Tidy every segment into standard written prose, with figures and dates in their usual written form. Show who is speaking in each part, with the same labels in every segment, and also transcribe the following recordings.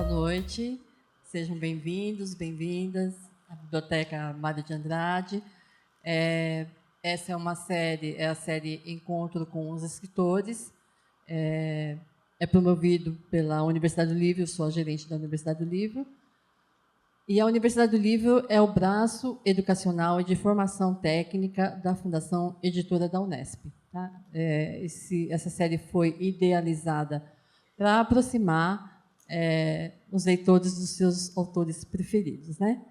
Speaker 1: Boa noite, sejam bem-vindos, bem-vindas à Biblioteca Mário de Andrade. Essa é a série Encontro com os Escritores. É promovido pela Universidade do Livro, eu sou a gerente da Universidade do Livro. E a Universidade do Livro é o braço educacional e de formação técnica da Fundação Editora da Unesp. Tá? Essa série foi idealizada para aproximar os leitores dos seus autores preferidos, né?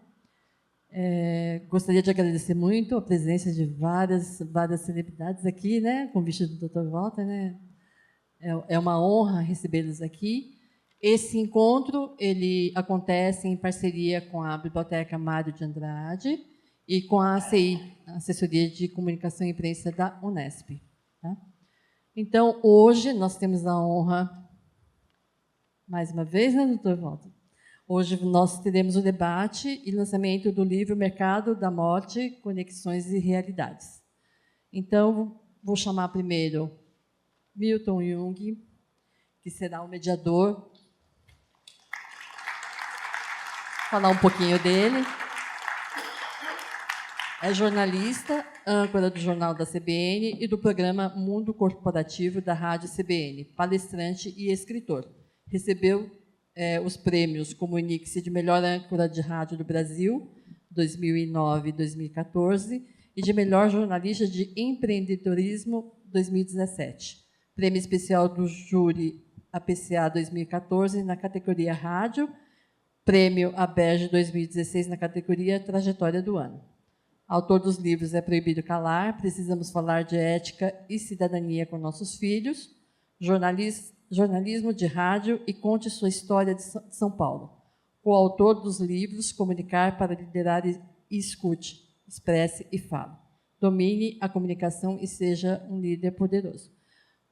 Speaker 1: Gostaria de agradecer muito a presença de várias celebridades aqui, né? Convite do Dr. Walter, né? É uma honra recebê-los aqui. Esse encontro ele acontece em parceria com a Biblioteca Mário de Andrade e com a ACI, a Assessoria de Comunicação e Imprensa da Unesp. Tá? Então, hoje nós temos a honra, mais uma vez, né, doutor Walter? Hoje nós teremos o debate e lançamento do livro Mercado da Morte, Conexões e Realidades. Então, vou chamar primeiro Milton Jung, que será o mediador, falar um pouquinho dele. É jornalista, âncora do Jornal da CBN e do programa Mundo Corporativo da Rádio CBN, palestrante e escritor. Recebeu os prêmios Comunique de melhor âncora de rádio do Brasil, 2009 e 2014, e de melhor jornalista de empreendedorismo, 2017. Prêmio especial do júri APCA 2014 na categoria Rádio, Prêmio ABERJ 2016 na categoria Trajetória do Ano. Autor dos livros É Proibido Calar, Precisamos Falar de Ética e Cidadania com Nossos Filhos, Jornalismo de Rádio e Conte Sua História de São Paulo. Coautor dos livros Comunicar para Liderar e Escute, Expresse e Fale. Domine a comunicação e seja um líder poderoso.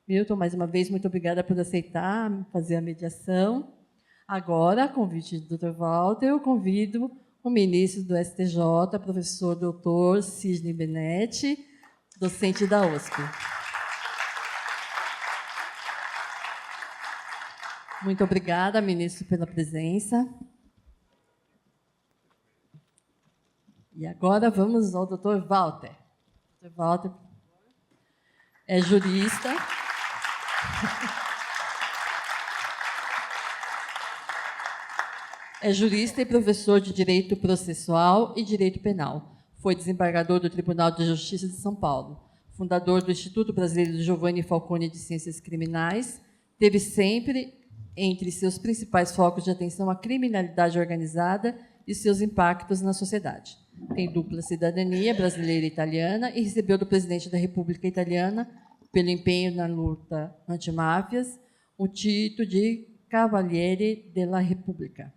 Speaker 1: Milton, mais uma vez, muito obrigada por aceitar fazer a mediação. Agora, a convite do Dr. Walter, eu convido o ministro do STJ, professor doutor Sidney Benetti, docente da USP. Muito obrigada, ministro, pela presença. E agora vamos ao Dr. Walter. Dr. Walter é jurista. É jurista e professor de Direito Processual e Direito Penal. Foi desembargador do Tribunal de Justiça de São Paulo, fundador do Instituto Brasileiro Giovanni Falcone de Ciências Criminais, teve sempre entre seus principais focos de atenção a criminalidade organizada e seus impactos na sociedade. Tem dupla cidadania brasileira e italiana e recebeu do presidente da República Italiana, pelo empenho na luta antimáfias, o título de Cavaliere della Repubblica.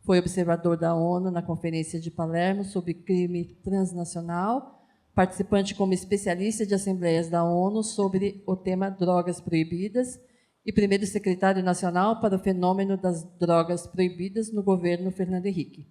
Speaker 1: Foi observador da ONU na Conferência de Palermo sobre crime transnacional, participante como especialista de assembleias da ONU sobre o tema drogas proibidas e primeiro secretário nacional para o fenômeno das drogas proibidas no governo Fernando Henrique.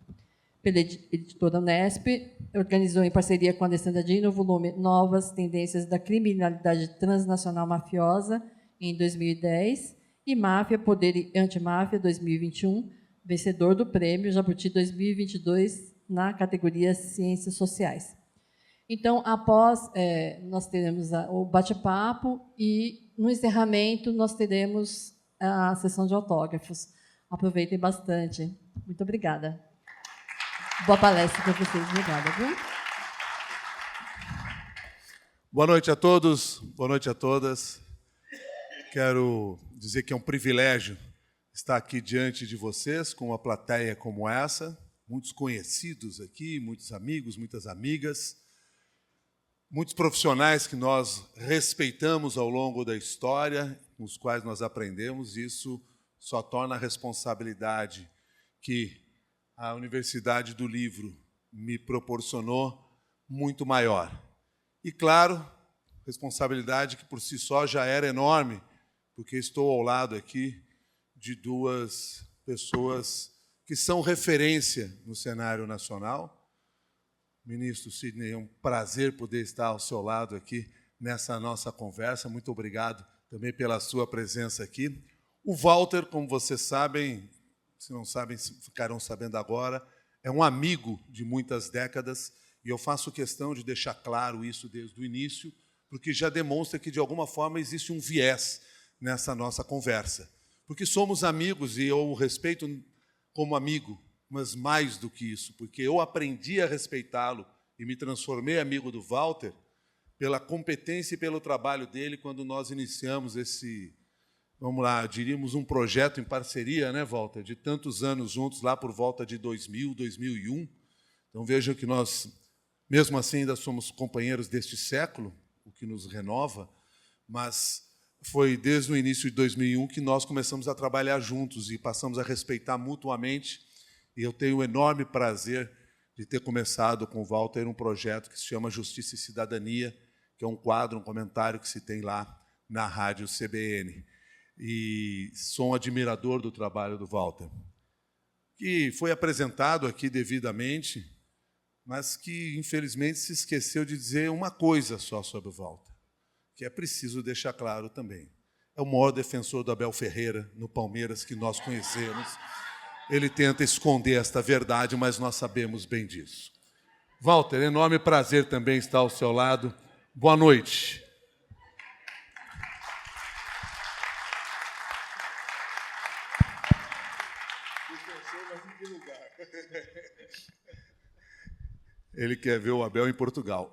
Speaker 1: Pela editora Unesp, organizou em parceria com a Alessandra Dino o volume Novas Tendências da Criminalidade Transnacional Mafiosa, em 2010, e Máfia, Poder e Antimáfia, 2021, vencedor do Prêmio Jabuti 2022 na categoria Ciências Sociais. Então, após, nós teremos o bate-papo e, no encerramento, nós teremos a sessão de autógrafos. Aproveitem bastante. Muito obrigada. Boa palestra para vocês. Obrigada. Viu?
Speaker 2: Boa noite a todos, boa noite a todas. Quero dizer que é um privilégio estar aqui diante de vocês com uma plateia como essa, muitos conhecidos aqui, muitos amigos, muitas amigas, muitos profissionais que nós respeitamos ao longo da história, com os quais nós aprendemos. Isso só torna a responsabilidade que a Universidade do Livro me proporcionou muito maior. E, claro, responsabilidade que por si só já era enorme, porque estou ao lado aqui de duas pessoas que são referência no cenário nacional. Ministro Sidney, é um prazer poder estar ao seu lado aqui nessa nossa conversa. Muito obrigado também pela sua presença aqui. O Walter, como vocês sabem, se não sabem, ficarão sabendo agora, é um amigo de muitas décadas, e eu faço questão de deixar claro isso desde o início, porque já demonstra que, de alguma forma, existe um viés nessa nossa conversa. Porque somos amigos, e eu o respeito como amigo, mas mais do que isso, porque eu aprendi a respeitá-lo e me transformei amigo do Walter pela competência e pelo trabalho dele quando nós iniciamos esse, vamos lá, diríamos um projeto em parceria, né, Walter, de tantos anos juntos, lá por volta de 2000, 2001. Então, vejam que nós, mesmo assim, ainda somos companheiros deste século, o que nos renova, mas foi desde o início de 2001 que nós começamos a trabalhar juntos e passamos a respeitar mutuamente, e eu tenho o enorme prazer de ter começado com o Walter um projeto que se chama Justiça e Cidadania, que é um quadro, um comentário que se tem lá na Rádio CBN. E sou um admirador do trabalho do Walter, que foi apresentado aqui devidamente, mas que, infelizmente, se esqueceu de dizer uma coisa só sobre o Walter, que é preciso deixar claro também. É o maior defensor do Abel Ferreira no Palmeiras que nós conhecemos. Ele tenta esconder esta verdade, mas nós sabemos bem disso. Walter, enorme prazer também estar ao seu lado. Boa noite. Ele quer ver o Abel em Portugal.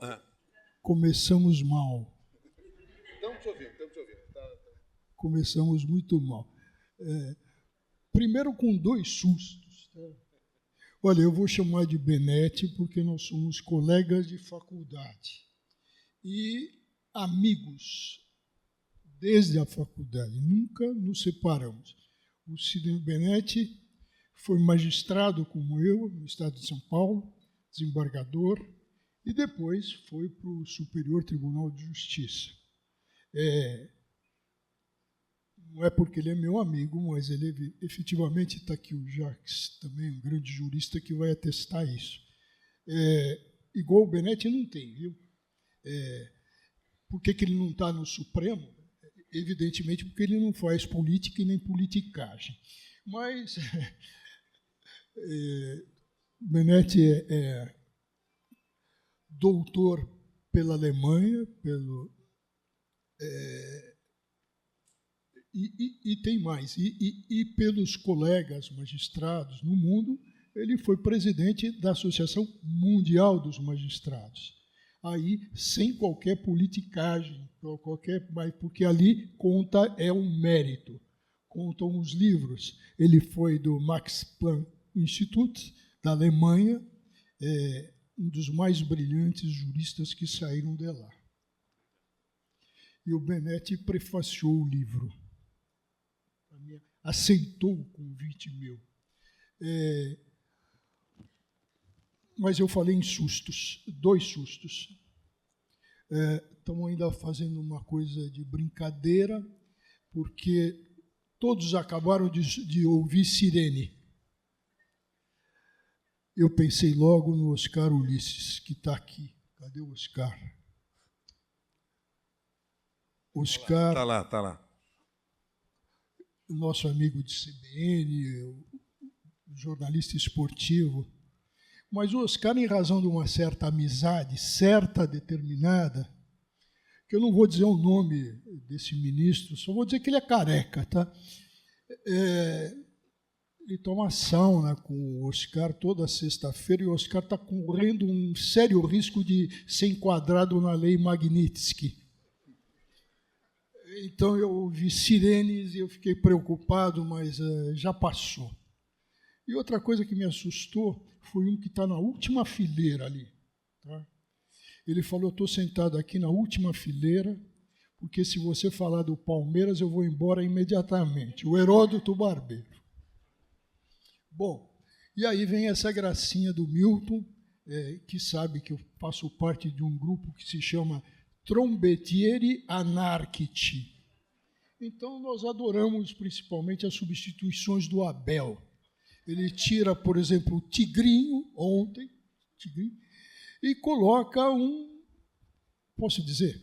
Speaker 3: Começamos mal.
Speaker 2: Estamos te ouvindo.
Speaker 3: Começamos muito mal. Primeiro com 2 sustos. Olha, eu vou chamar de Benete porque nós somos colegas de faculdade e amigos desde a faculdade. Nunca nos separamos. O Sidney Benete foi magistrado como eu no estado de São Paulo, desembargador, e depois foi para o Superior Tribunal de Justiça. Não é porque ele é meu amigo, mas ele efetivamente está aqui o Jacques, também um grande jurista que vai atestar isso. Igual o Benete não tem, viu? Por que ele não está no Supremo? Evidentemente porque ele não faz política e nem politicagem. Mas Benete é doutor pela Alemanha, e tem mais, e pelos colegas magistrados no mundo, ele foi presidente da Associação Mundial dos Magistrados. Aí, sem qualquer politicagem, porque ali conta um mérito, contam os livros. Ele foi do Max Planck Institute, da Alemanha, um dos mais brilhantes juristas que saíram de lá. E o Benete prefaciou o livro. Aceitou o convite meu. Mas eu falei em sustos, 2 sustos. Estamos ainda fazendo uma coisa de brincadeira, porque todos acabaram de ouvir sirene. Eu pensei logo no Oscar Ulisses, que está aqui. Cadê o Oscar? Oscar.
Speaker 2: Está lá.
Speaker 3: Nosso amigo de CBN, jornalista esportivo. Mas o Oscar, em razão de uma certa amizade, certa, determinada, que eu não vou dizer o nome desse ministro, só vou dizer que ele é careca, tá? Ele toma sauna com o Oscar toda sexta-feira e o Oscar está correndo um sério risco de ser enquadrado na lei Magnitsky. Então, eu ouvi sirenes e eu fiquei preocupado, mas já passou. E outra coisa que me assustou foi um que está na última fileira ali. Tá? Ele falou, estou sentado aqui na última fileira, porque se você falar do Palmeiras, eu vou embora imediatamente. O Heródoto Barbeiro. Bom, e aí vem essa gracinha do Milton, que sabe que eu faço parte de um grupo que se chama Trombettieri Anarchici. Então, nós adoramos principalmente as substituições do Abel. Ele tira, por exemplo, o Tigrinho, ontem, e coloca posso dizer,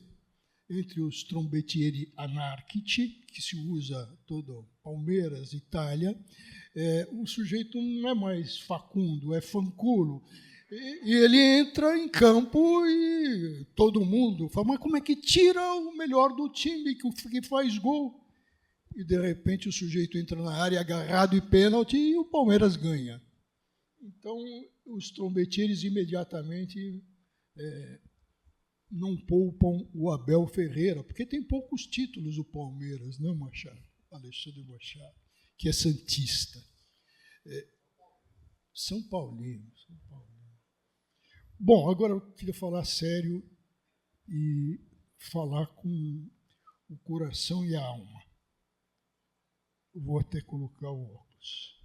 Speaker 3: entre os trombettieri anarchici, que se usa todo Palmeiras, Itália, o sujeito não é mais facundo, é fanculo. E ele entra em campo e todo mundo fala, mas como é que tira o melhor do time, que faz gol? E, de repente, o sujeito entra na área agarrado e pênalti e o Palmeiras ganha. Então, os trombetteiros imediatamente não poupam o Abel Ferreira, porque tem poucos títulos o Palmeiras, né, Machado? Alexandre Machado, que é santista. São Paulino. Bom, agora eu queria falar sério e falar com o coração e a alma. Vou até colocar o óculos.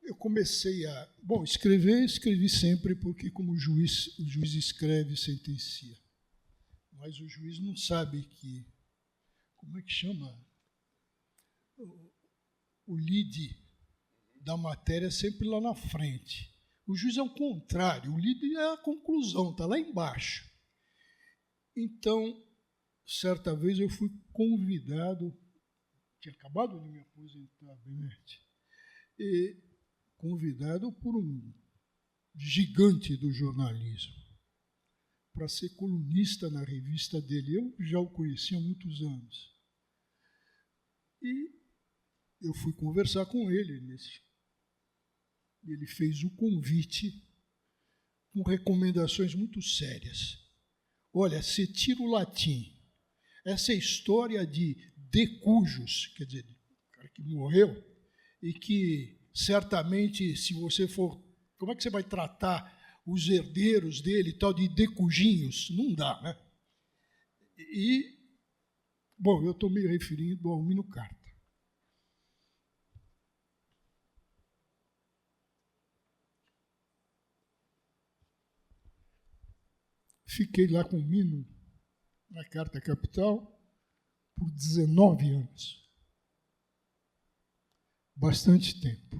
Speaker 3: Eu comecei a... Bom, escrevi sempre, porque como o juiz escreve e sentencia. Mas o juiz não sabe que... Como é que chama? O lead da matéria é sempre lá na frente. O juiz é o contrário, o lead é a conclusão, está lá embaixo. Então, certa vez eu fui convidado, tinha acabado de me aposentar, Benete, e convidado por um gigante do jornalismo para ser colunista na revista dele. Eu já o conhecia há muitos anos. E eu fui conversar com ele. Ele fez o convite com recomendações muito sérias. Olha, você tira o latim. Essa história de decujus, quer dizer, o cara que morreu, e que certamente, se você for... Como é que você vai tratar os herdeiros dele, tal de decujinhos? Não dá, né? E, bom, eu estou me referindo ao Mino Carta. Fiquei lá com o Mino, na Carta Capital, por 19 anos. Bastante tempo.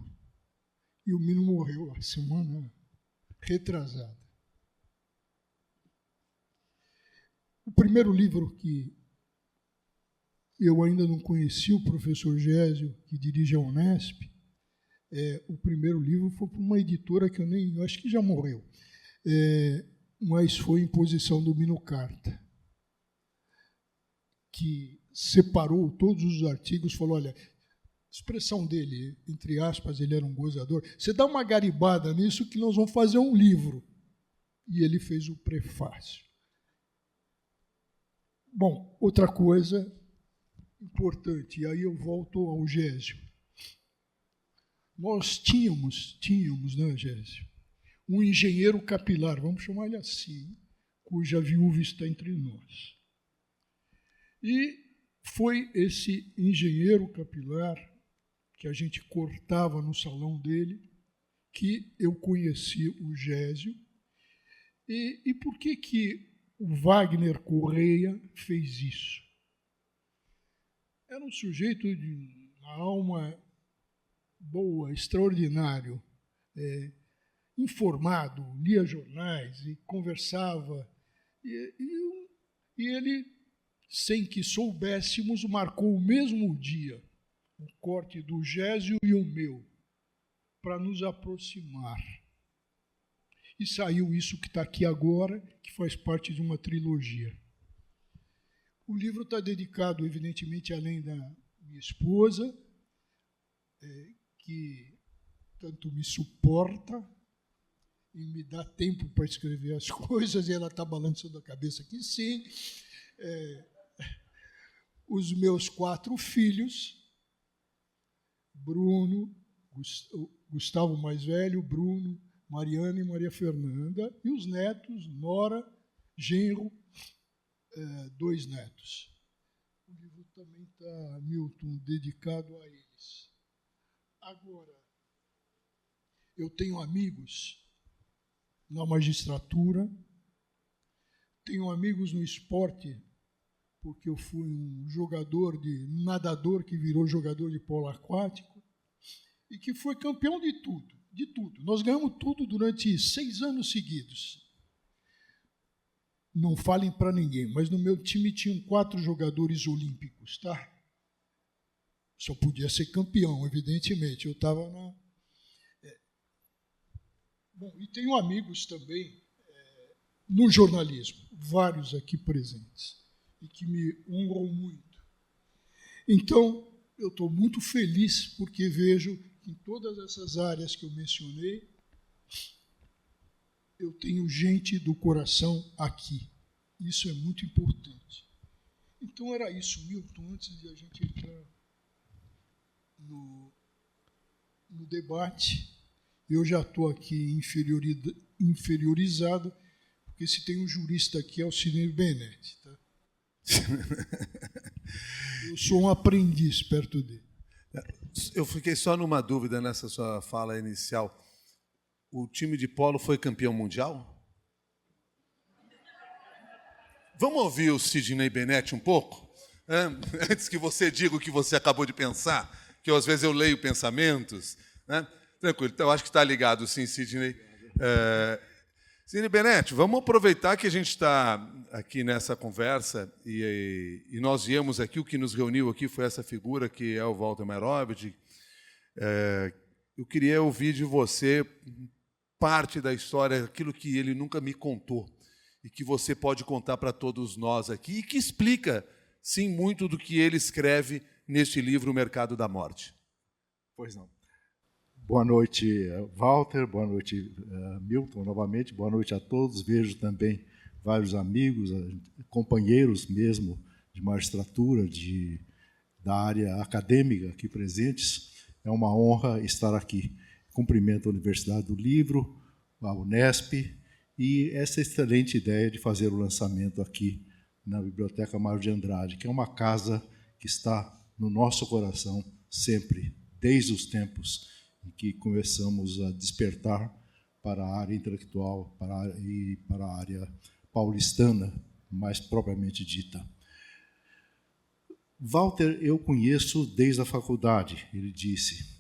Speaker 3: E o Mino morreu a semana retrasada. O primeiro livro que eu ainda não conheci, o professor Gésio, que dirige a Unesp, o primeiro livro foi para uma editora que eu acho que já morreu, mas foi Imposição do Mino Carta, que separou todos os artigos, falou, olha, a expressão dele, entre aspas, ele era um gozador, você dá uma garibada nisso que nós vamos fazer um livro. E ele fez o prefácio. Bom, outra coisa importante, e aí eu volto ao Gésio. Nós tínhamos, né, Gésio, um engenheiro capilar, vamos chamar ele assim, cuja viúva está entre nós. E foi esse engenheiro capilar que a gente cortava no salão dele, que eu conheci o Gésio. E por que o Wagner Correia fez isso? Era um sujeito de uma alma boa, extraordinário, informado, lia jornais e conversava. E ele, sem que soubéssemos, marcou o mesmo dia o corte do Gésio e o meu, para nos aproximar. E saiu isso que está aqui agora, que faz parte de uma trilogia. O livro está dedicado, evidentemente, além da minha esposa, que tanto me suporta e me dá tempo para escrever as coisas, e ela está balançando a cabeça que sim. Os meus 4 filhos, Bruno, Gustavo mais velho, Bruno, Mariana e Maria Fernanda, e os netos, Nora, genro, 2 netos. O livro também está, Milton, dedicado a eles. Agora, eu tenho amigos na magistratura, tenho amigos no esporte, porque eu fui um nadador que virou jogador de polo aquático, e que foi campeão de tudo. Nós ganhamos tudo durante 6 anos seguidos. não falem para ninguém, mas no meu time tinham 4 jogadores olímpicos, tá? Só podia ser campeão, evidentemente. Eu estava na... Bom, e tenho amigos também no jornalismo, vários aqui presentes, e que me honram muito. Então, eu estou muito feliz porque vejo que em todas essas áreas que eu mencionei, eu tenho gente do coração aqui. Isso é muito importante. Então, era isso, Milton, antes de a gente entrar no debate. Eu já estou aqui inferiorizado, porque se tem um jurista aqui é o Cirene Benetti. Tá? Eu sou um aprendiz perto dele.
Speaker 2: Eu fiquei só numa dúvida nessa sua fala inicial. O time de polo foi campeão mundial? Vamos ouvir o Sidney Benetti um pouco? Antes que você diga o que você acabou de pensar, que às vezes eu leio pensamentos. Né? Tranquilo, então acho que está ligado, sim, Sidney. Sidney Benetti, vamos aproveitar que a gente está aqui nessa conversa e nós viemos aqui, o que nos reuniu aqui foi essa figura que é o Walter Meyerowitz. Eu queria ouvir de você parte da história, aquilo que ele nunca me contou e que você pode contar para todos nós aqui e que explica, sim, muito do que ele escreve neste livro, O Mercado da Morte.
Speaker 4: Pois não. Boa noite, Walter, boa noite, Milton, novamente, boa noite a todos. Vejo também vários amigos, companheiros mesmo de magistratura, da área acadêmica aqui presentes. É uma honra estar aqui. Cumprimento a Universidade do Livro, a Unesp, e essa excelente ideia de fazer o lançamento aqui na Biblioteca Mário de Andrade, que é uma casa que está no nosso coração sempre, desde os tempos em que começamos a despertar para a área intelectual e para a área paulistana, mais propriamente dita. Walter eu conheço desde a faculdade, ele disse,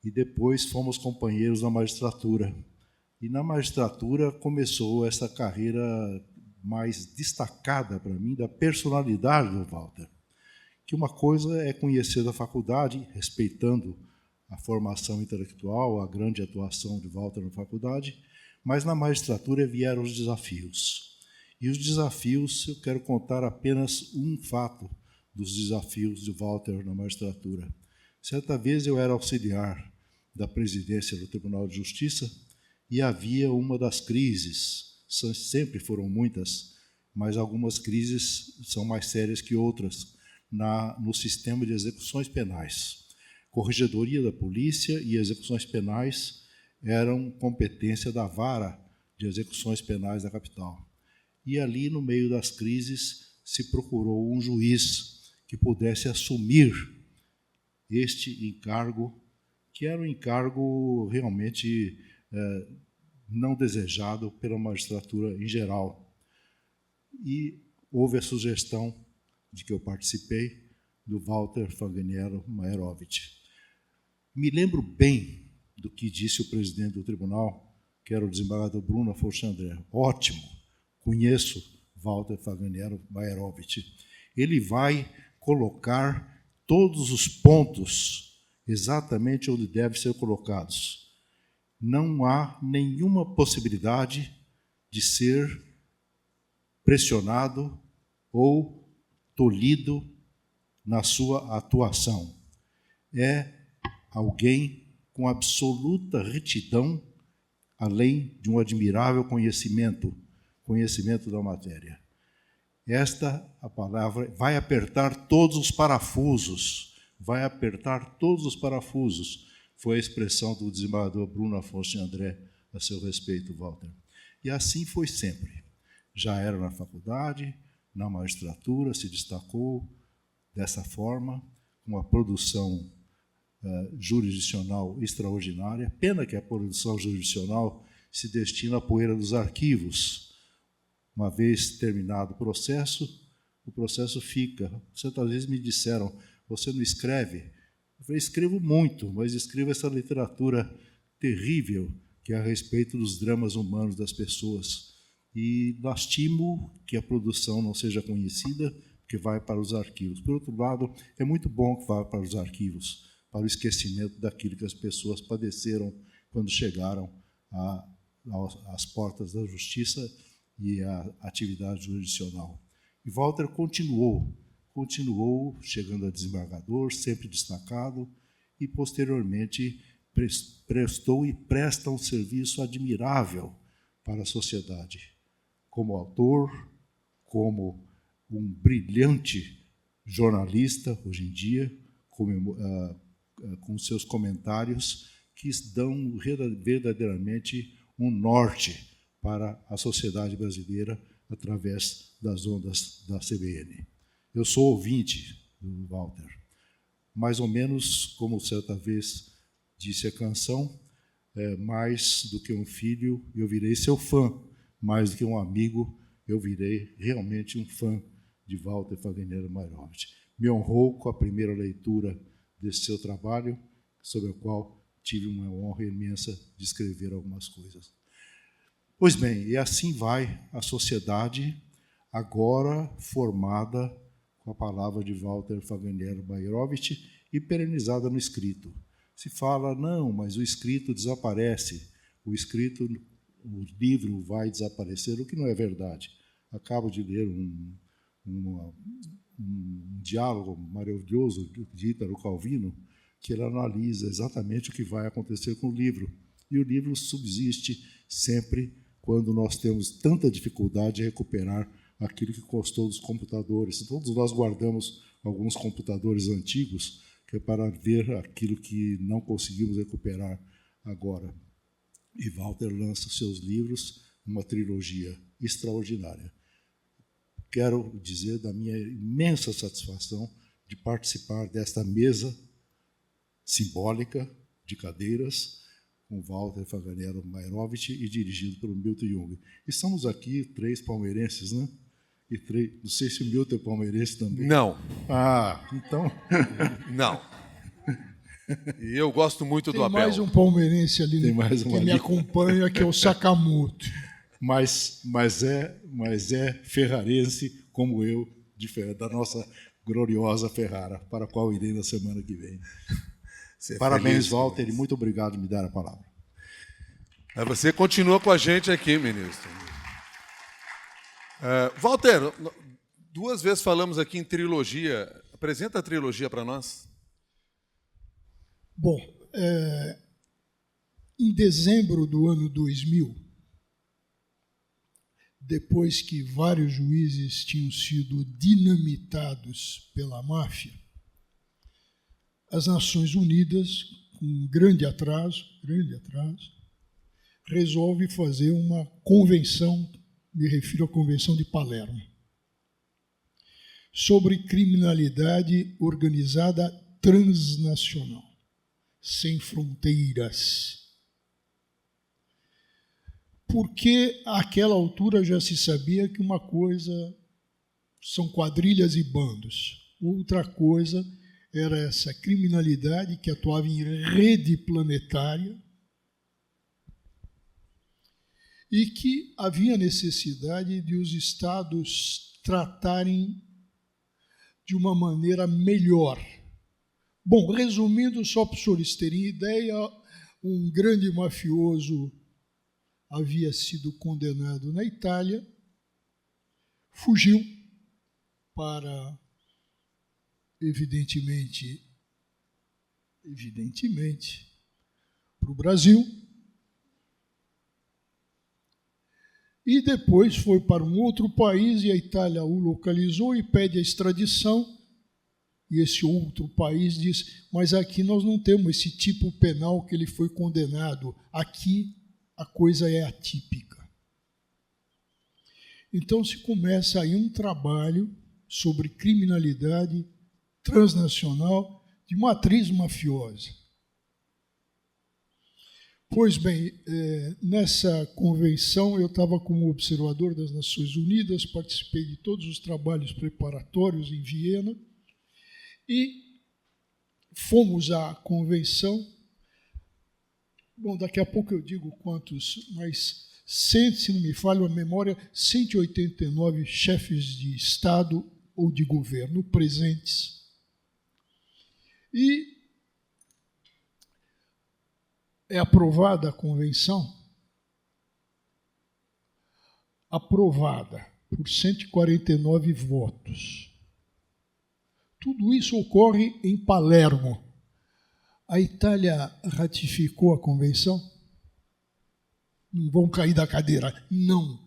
Speaker 4: e depois fomos companheiros na magistratura. E na magistratura começou essa carreira mais destacada para mim da personalidade do Walter. Que uma coisa é conhecer da faculdade, respeitando a formação intelectual, a grande atuação de Walter na faculdade, mas na magistratura vieram os desafios. E os desafios, eu quero contar apenas um fato dos desafios de Walter na magistratura. Certa vez eu era auxiliar da presidência do Tribunal de Justiça e havia uma das crises, sempre foram muitas, mas algumas crises são mais sérias que outras, no sistema de execuções penais. Corregedoria da Polícia e execuções penais eram competência da Vara de Execuções Penais da capital. E ali, no meio das crises, se procurou um juiz que pudesse assumir este encargo, que era um encargo realmente não desejado pela magistratura em geral. E houve a sugestão de que eu participei, do Walter Faganiello Meyerowitz. Me lembro bem do que disse o presidente do tribunal, que era o desembargador Bruno Afonso André. Ótimo, conheço Walter Faganiello Meyerowitz. Ele vai colocar todos os pontos exatamente onde devem ser colocados. Não há nenhuma possibilidade de ser pressionado ou tolhido na sua atuação. É alguém com absoluta retidão, além de um admirável conhecimento da matéria. Esta, a palavra, vai apertar todos os parafusos, vai apertar todos os parafusos, foi a expressão do desembargador Bruno Afonso André a seu respeito, Walter. E assim foi sempre. Já era na faculdade, na magistratura, se destacou dessa forma, com uma produção jurisdicional extraordinária. Pena que a produção jurisdicional se destina à poeira dos arquivos. Uma vez terminado o processo fica. Certas vezes me disseram, você não escreve? Eu falei, escrevo muito, mas escrevo essa literatura terrível que é a respeito dos dramas humanos das pessoas. e lastimo que a produção não seja conhecida, porque vai para os arquivos. Por outro lado, é muito bom que vá para os arquivos, para o esquecimento daquilo que as pessoas padeceram quando chegaram às portas da justiça e à atividade jurisdicional. E Walter continuou chegando a desembargador, sempre destacado, e, posteriormente, prestou e presta um serviço admirável para a sociedade, como autor, como um brilhante jornalista, hoje em dia, com seus comentários, que dão verdadeiramente um norte para a sociedade brasileira através das ondas da CBN. Eu sou ouvinte do Walter, mais ou menos como certa vez disse a canção, mais do que um filho, eu virei seu fã, mais do que um amigo, eu virei realmente um fã de Walter Faganello Mairovich. Me honrou com a primeira leitura desse seu trabalho, sobre o qual tive uma honra imensa de escrever algumas coisas. Pois bem, e assim vai a sociedade, agora formada com a palavra de Walter Faganello Mairovich e perenizada no escrito. Se fala, não, mas o escrito desaparece, o livro vai desaparecer, o que não é verdade. Acabo de ler um diálogo maravilhoso de Ítalo Calvino, que ele analisa exatamente o que vai acontecer com o livro. E o livro subsiste sempre quando nós temos tanta dificuldade de recuperar aquilo que custou dos computadores. Todos nós guardamos alguns computadores antigos, que é para ver aquilo que não conseguimos recuperar agora. E Walter lança seus livros, uma trilogia extraordinária. Quero dizer da minha imensa satisfação de participar desta mesa simbólica de cadeiras com Walter Faganello Mairovich e dirigido pelo Milton Jung. Estamos aqui 3 palmeirenses, né? Não sei se o Milton é palmeirense também.
Speaker 2: Não.
Speaker 4: Então...
Speaker 2: Não. E eu gosto muito do Abel.
Speaker 3: Tem mais um palmeirense ali que me acompanha, que é o Sakamoto.
Speaker 4: Mas é ferrarense como eu, da nossa gloriosa Ferrara, para a qual irei na semana que vem. Parabéns, Walter, e muito obrigado por me dar a palavra.
Speaker 2: Você continua com a gente aqui, ministro. Walter, 2 vezes falamos aqui em trilogia. Apresenta a trilogia para nós.
Speaker 3: Bom, em dezembro do ano 2000, depois que vários juízes tinham sido dinamitados pela máfia, as Nações Unidas, com um grande atraso, resolve fazer uma convenção, me refiro à Convenção de Palermo, sobre criminalidade organizada transnacional, sem fronteiras. Porque àquela altura já se sabia que uma coisa são quadrilhas e bandos, outra coisa era essa criminalidade que atuava em rede planetária e que havia necessidade de os Estados tratarem de uma maneira melhor. Bom, resumindo, só para os senhores terem ideia, um grande mafioso havia sido condenado na Itália, fugiu para, evidentemente, para o Brasil, e depois foi para um outro país e a Itália o localizou e pede a extradição, e esse outro país diz, mas aqui nós não temos esse tipo penal que ele foi condenado, aqui a coisa é atípica. Então se começa aí um trabalho sobre criminalidade transnacional de matriz mafiosa. Pois bem, nessa convenção eu estava como observador das Nações Unidas, participei de todos os trabalhos preparatórios em Viena e fomos à convenção. Bom, daqui a pouco eu digo quantos, mas se não me falha a memória, 189 chefes de Estado ou de governo presentes. E é aprovada a convenção, aprovada por 149 votos. Tudo isso ocorre em Palermo. A Itália ratificou a convenção? Não vão cair da cadeira. Não.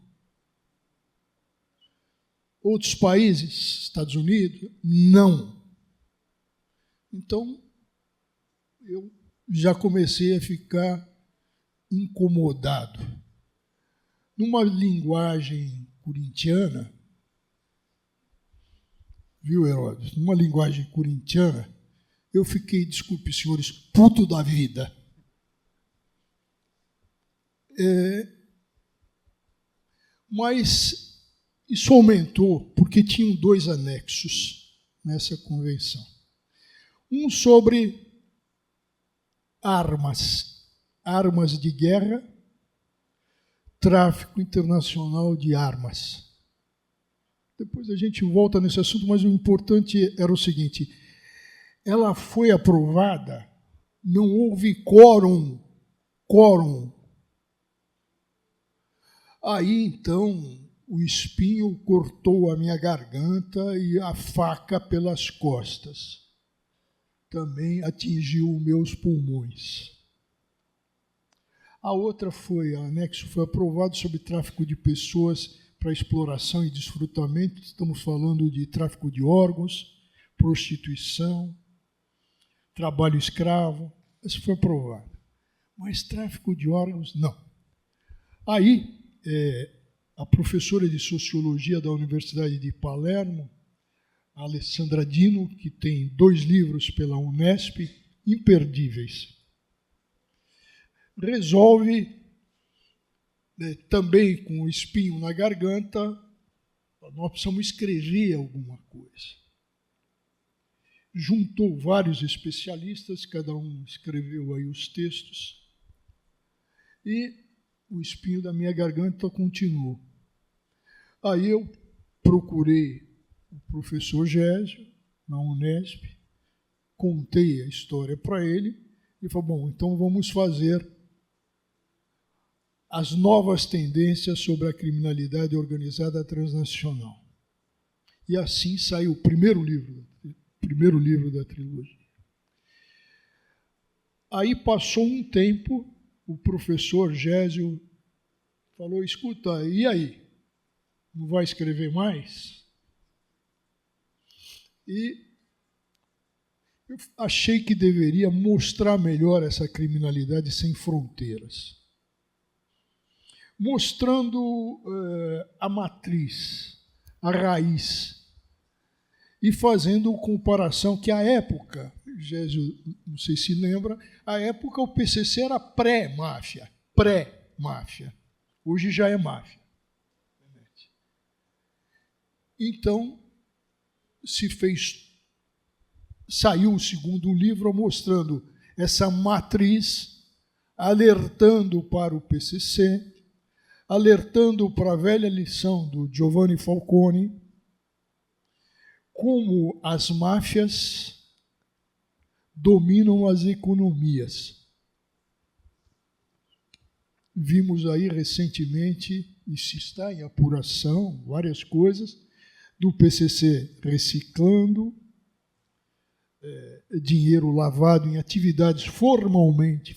Speaker 3: Outros países, Estados Unidos, não. Então, eu já comecei a ficar incomodado. Numa linguagem corintiana, viu, Herodes? Numa linguagem corintiana, eu fiquei, desculpe, senhores, puto da vida. Mas isso aumentou porque tinham 2 anexos nessa convenção. Um sobre armas de guerra, tráfico internacional de armas. Depois a gente volta nesse assunto, mas o importante era o seguinte: ela foi aprovada, não houve quórum. Aí, então, o espinho cortou a minha garganta e a faca pelas costas. Também atingiu meus pulmões. A outra foi, o anexo foi aprovado sobre tráfico de pessoas para exploração e desfrutamento. Estamos falando de tráfico de órgãos, prostituição, trabalho escravo. Isso foi aprovado. Mas tráfico de órgãos, não. Aí, a professora de Sociologia da Universidade de Palermo, a Alessandra Dino, que tem 2 livros pela Unesp, imperdíveis, resolve, também com o espinho na garganta, nós precisamos escrever alguma coisa. Juntou vários especialistas, cada um escreveu aí os textos, e o espinho da minha garganta continuou. Aí eu procurei o professor Gésio, na Unesp, contei a história para ele, e falou, bom, então vamos fazer as novas tendências sobre a criminalidade organizada transnacional. E assim saiu o primeiro livro da trilogia. Aí passou um tempo, o professor Gésio falou, escuta, e aí? Não vai escrever mais? E eu achei que deveria mostrar melhor essa criminalidade sem fronteiras. Mostrando a matriz, a raiz, e fazendo comparação que à época, Gésio, não sei se lembra, à época o PCC era pré-máfia. Hoje já é máfia. Então, saiu o segundo livro mostrando essa matriz, alertando para o PCC, alertando para a velha lição do Giovanni Falcone, como as máfias dominam as economias. Vimos aí recentemente, e se está em apuração, várias coisas, do PCC reciclando dinheiro lavado em atividades formalmente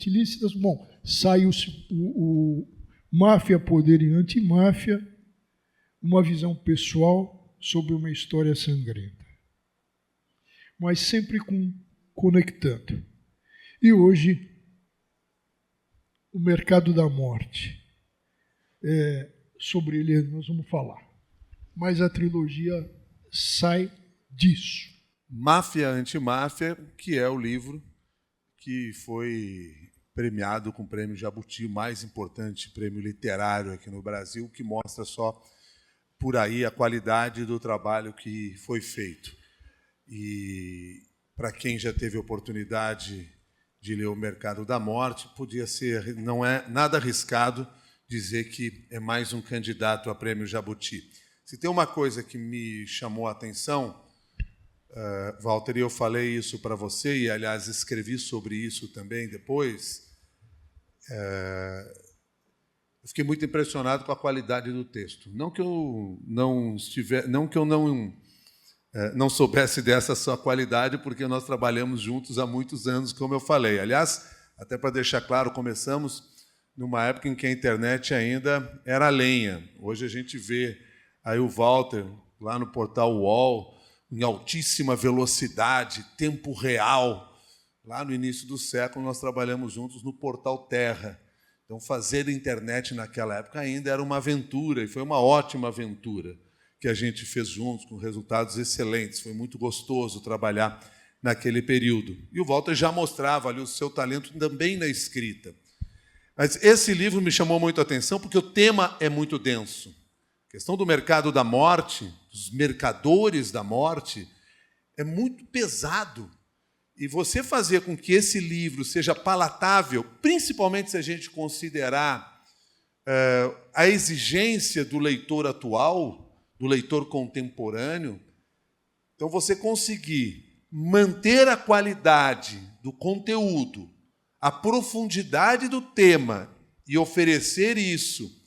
Speaker 3: ilícitas. Bom, sai o Máfia, Poder e Antimáfia, uma visão pessoal sobre uma história sangrenta. Mas sempre conectando. E hoje, o mercado da morte. Sobre ele nós vamos falar. Mas a trilogia sai disso.
Speaker 2: Máfia, Antimáfia, que é o livro que foi premiado com o Prêmio Jabuti, o mais importante prêmio literário aqui no Brasil, que mostra só por aí a qualidade do trabalho que foi feito. E para quem já teve a oportunidade de ler O Mercado da Morte, podia ser, não é nada arriscado dizer que é mais um candidato a prêmio Jabuti. Se tem uma coisa que me chamou a atenção, Walter, e eu falei isso para você, e, aliás, escrevi sobre isso também depois, eu fiquei muito impressionado com a qualidade do texto. Não que eu não soubesse dessa sua qualidade, porque nós trabalhamos juntos há muitos anos, como eu falei. Aliás, até para deixar claro, começamos numa época em que a internet ainda era lenha. Hoje a gente vê aí o Walter lá no portal UOL, em altíssima velocidade, tempo real. Lá no início do século, nós trabalhamos juntos no portal Terra. Então, fazer internet naquela época ainda era uma aventura, e foi uma ótima aventura que a gente fez juntos, com resultados excelentes. Foi muito gostoso trabalhar naquele período. E o Walter já mostrava ali o seu talento também na escrita. Mas esse livro me chamou muito a atenção porque o tema é muito denso. A questão do mercado da morte, dos mercadores da morte, é muito pesado. E você fazer com que esse livro seja palatável, principalmente se a gente considerar a exigência do leitor atual, do leitor contemporâneo, então você conseguir manter a qualidade do conteúdo, a profundidade do tema e oferecer isso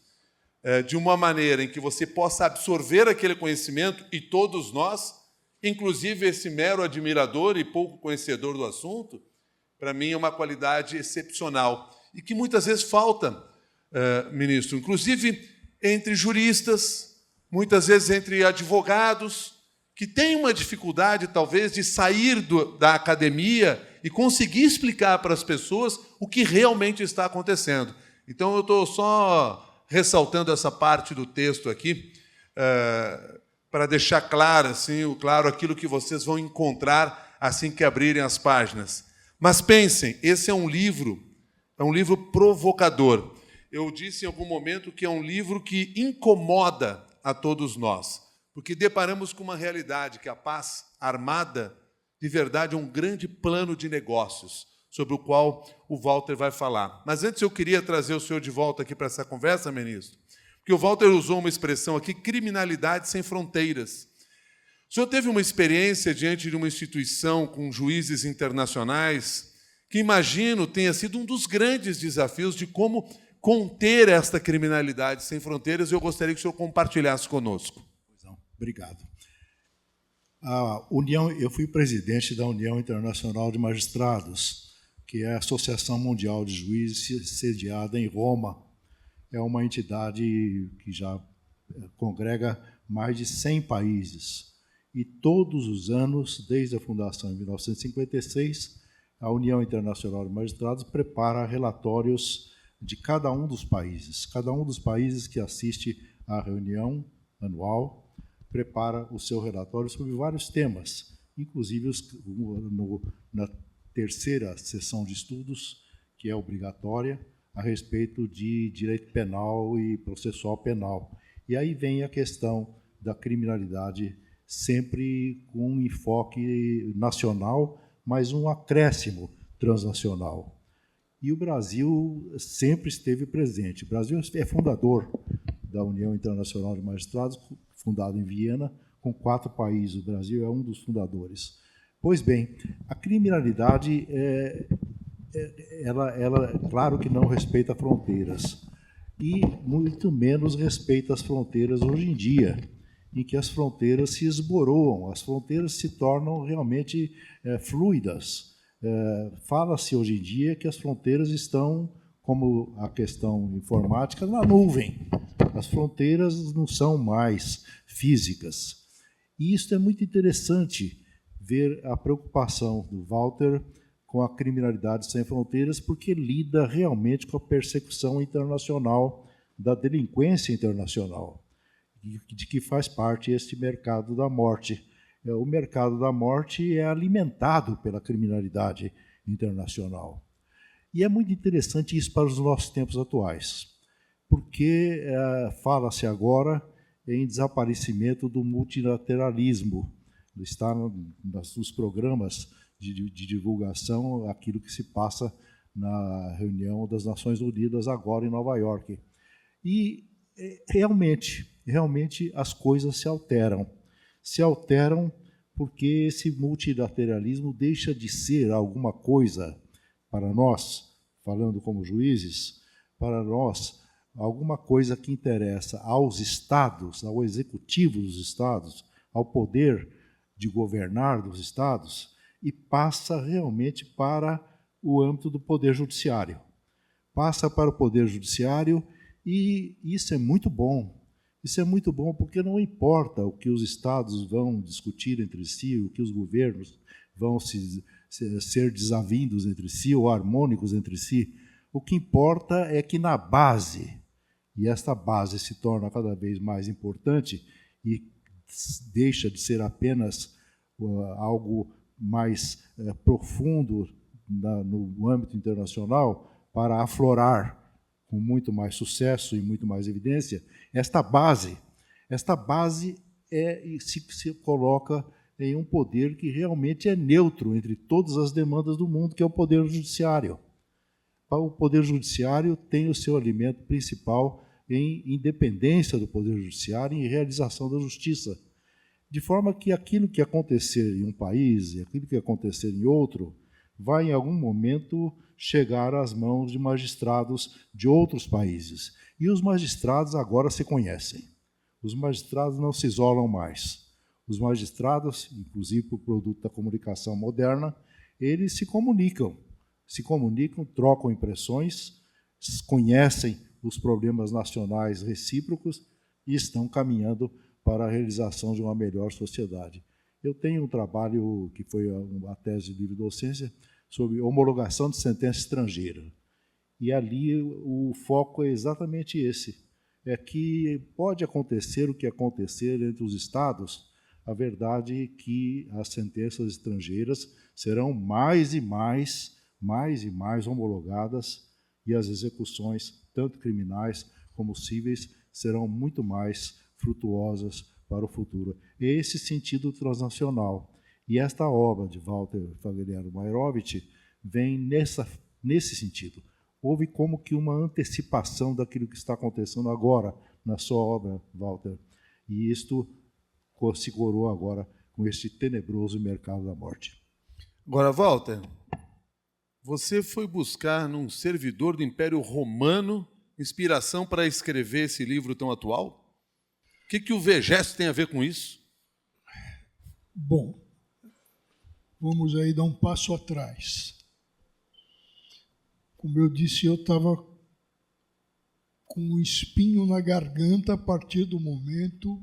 Speaker 2: de uma maneira em que você possa absorver aquele conhecimento, e todos nós, inclusive esse mero admirador e pouco conhecedor do assunto, para mim é uma qualidade excepcional e que muitas vezes falta, ministro, inclusive entre juristas, muitas vezes entre advogados, que têm uma dificuldade, talvez, de sair da academia e conseguir explicar para as pessoas o que realmente está acontecendo. Então, eu estou só ressaltando essa parte do texto aqui, para deixar claro aquilo que vocês vão encontrar assim que abrirem as páginas. Mas pensem, esse é um livro provocador. Eu disse em algum momento que é um livro que incomoda a todos nós, porque deparamos com uma realidade que a paz armada, de verdade, é um grande plano de negócios, sobre o qual o Walter vai falar. Mas antes eu queria trazer o senhor de volta aqui para essa conversa, ministro, porque o Walter usou uma expressão aqui, criminalidade sem fronteiras. O senhor teve uma experiência diante de uma instituição com juízes internacionais, que imagino tenha sido um dos grandes desafios de como conter esta criminalidade sem fronteiras, e eu gostaria que o senhor compartilhasse conosco.
Speaker 4: Obrigado. Eu fui presidente da União Internacional de Magistrados, que é a Associação Mundial de Juízes, sediada em Roma. É uma entidade que já congrega mais de 100 países. E todos os anos, desde a fundação em 1956, a União Internacional de Magistrados prepara relatórios de cada um dos países. Cada um dos países que assiste à reunião anual prepara o seu relatório sobre vários temas, inclusive na terceira sessão de estudos, que é obrigatória, a respeito de direito penal e processual penal. E aí vem a questão da criminalidade, sempre com um enfoque nacional, mas um acréscimo transnacional. E o Brasil sempre esteve presente. O Brasil é fundador da União Internacional de Magistrados, fundado em Viena, com 4 países. O Brasil é um dos fundadores. Pois bem, a criminalidade, ela claro que não respeita fronteiras, e muito menos respeita as fronteiras hoje em dia, em que as fronteiras se esboroam, as fronteiras se tornam realmente fluidas. Fala-se hoje em dia que as fronteiras estão, como a questão informática, na nuvem. As fronteiras não são mais físicas. E isso é muito interessante, ver a preocupação do Walter com a criminalidade sem fronteiras, porque lida realmente com a persecução internacional da delinquência internacional, de que faz parte este mercado da morte. O mercado da morte é alimentado pela criminalidade internacional. E é muito interessante isso para os nossos tempos atuais, porque fala-se agora em desaparecimento do multilateralismo. Está nos programas de divulgação aquilo que se passa na reunião das Nações Unidas agora em Nova York. E realmente as coisas se alteram. Se alteram porque esse multilateralismo deixa de ser alguma coisa para nós, falando como juízes, para nós, alguma coisa que interessa aos estados, ao executivo dos estados, ao poder de governar dos estados, e passa realmente para o âmbito do poder judiciário. Passa para o poder judiciário, e isso é muito bom. Isso é muito bom porque não importa o que os estados vão discutir entre si, o que os governos vão ser desavindos entre si ou harmônicos entre si. O que importa é que na base, e esta base se torna cada vez mais importante e deixa de ser apenas algo mais profundo no âmbito internacional para aflorar com muito mais sucesso e muito mais evidência, esta base se coloca em um poder que realmente é neutro entre todas as demandas do mundo, que é o poder judiciário. O poder judiciário tem o seu alimento principal em independência do poder judiciário e em realização da justiça, de forma que aquilo que acontecer em um país e aquilo que acontecer em outro vai, em algum momento, chegar às mãos de magistrados de outros países. E os magistrados agora se conhecem. Os magistrados não se isolam mais. Os magistrados, inclusive por produto da comunicação moderna, eles se comunicam, trocam impressões, conhecem os problemas nacionais recíprocos e estão caminhando para a realização de uma melhor sociedade. Eu tenho um trabalho que foi a tese de livre-docência sobre homologação de sentença estrangeira. E ali o foco é exatamente esse. É que pode acontecer o que acontecer entre os estados, a verdade é que as sentenças estrangeiras serão mais e mais homologadas e as execuções, tanto criminais como cíveis, serão muito mais frutuosas para o futuro. É esse sentido transnacional. E esta obra de Walter Fagneriano Mairovitch vem nesse sentido. Houve como que uma antecipação daquilo que está acontecendo agora na sua obra, Walter. E isto se coroa agora com este tenebroso mercado da morte.
Speaker 2: Agora, Walter, você foi buscar num servidor do Império Romano inspiração para escrever esse livro tão atual? O que o Vegesto tem a ver com isso?
Speaker 3: Bom, vamos aí dar um passo atrás. Como eu disse, eu estava com um espinho na garganta a partir do momento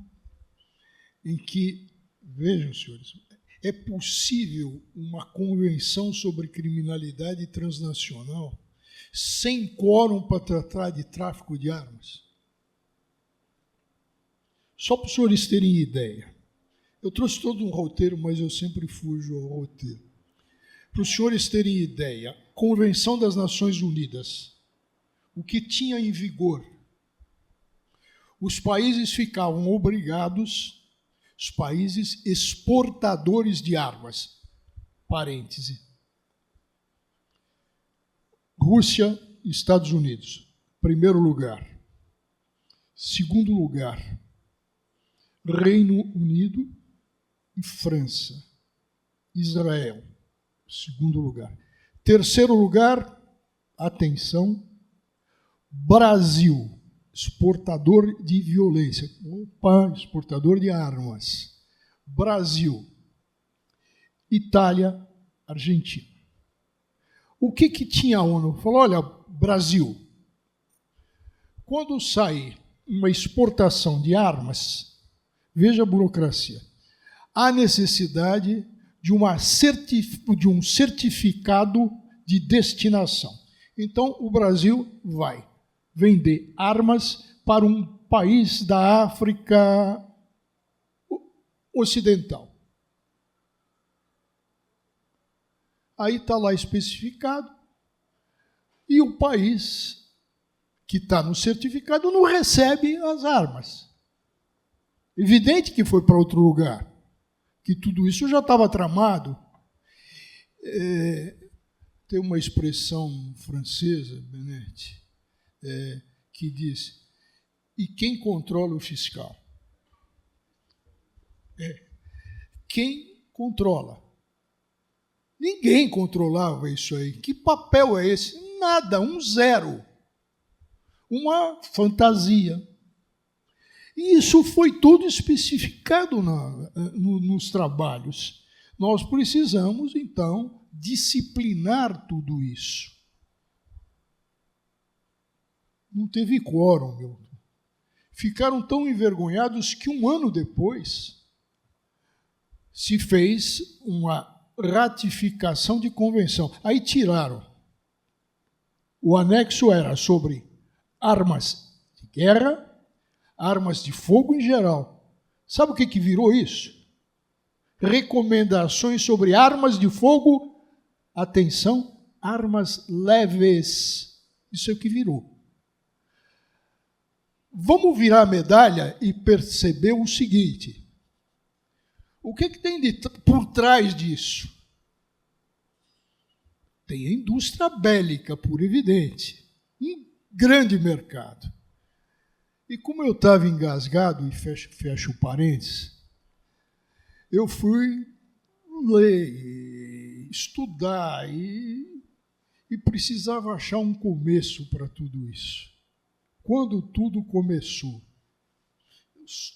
Speaker 3: em que, vejam, senhores, é possível uma convenção sobre criminalidade transnacional sem quórum para tratar de tráfico de armas? Só para os senhores terem ideia. Eu trouxe todo um roteiro, mas eu sempre fujo ao roteiro. Para os senhores terem ideia, Convenção das Nações Unidas, o que tinha em vigor? Os países ficavam obrigados, os países exportadores de armas, parêntese, Rússia e Estados Unidos, primeiro lugar. Segundo lugar, Reino Unido e França. Israel, segundo lugar. Terceiro lugar, atenção, Brasil, exportador de violência. Opa, exportador de armas. Brasil, Itália, Argentina. O que tinha a ONU? Falou, olha, Brasil, quando sai uma exportação de armas, veja a burocracia, há necessidade de um certificado de destinação. Então, o Brasil vai vender armas para um país da África Ocidental. Aí está lá especificado, e o país que está no certificado não recebe as armas. Evidente que foi para outro lugar, que tudo isso já estava tramado. Tem uma expressão francesa, Benet, que diz E quem controla o fiscal? Quem controla? Ninguém controlava isso aí. Que papel é esse? Nada, um zero. Uma fantasia. E isso foi tudo especificado nos trabalhos. Nós precisamos, então, disciplinar tudo isso. Não teve quórum, Milton. Ficaram tão envergonhados que 1 ano depois se fez uma ratificação de convenção. Aí tiraram. O anexo era sobre armas de guerra, armas de fogo em geral. Sabe o que virou isso? Recomendações sobre armas de fogo, atenção, armas leves. Isso é o que virou. Vamos virar a medalha e perceber o seguinte. O que tem por trás disso? Tem a indústria bélica, por evidente. Um grande mercado. E como eu estava engasgado, e fecho o parênteses, eu fui ler, estudar, e precisava achar um começo para tudo isso. Quando tudo começou,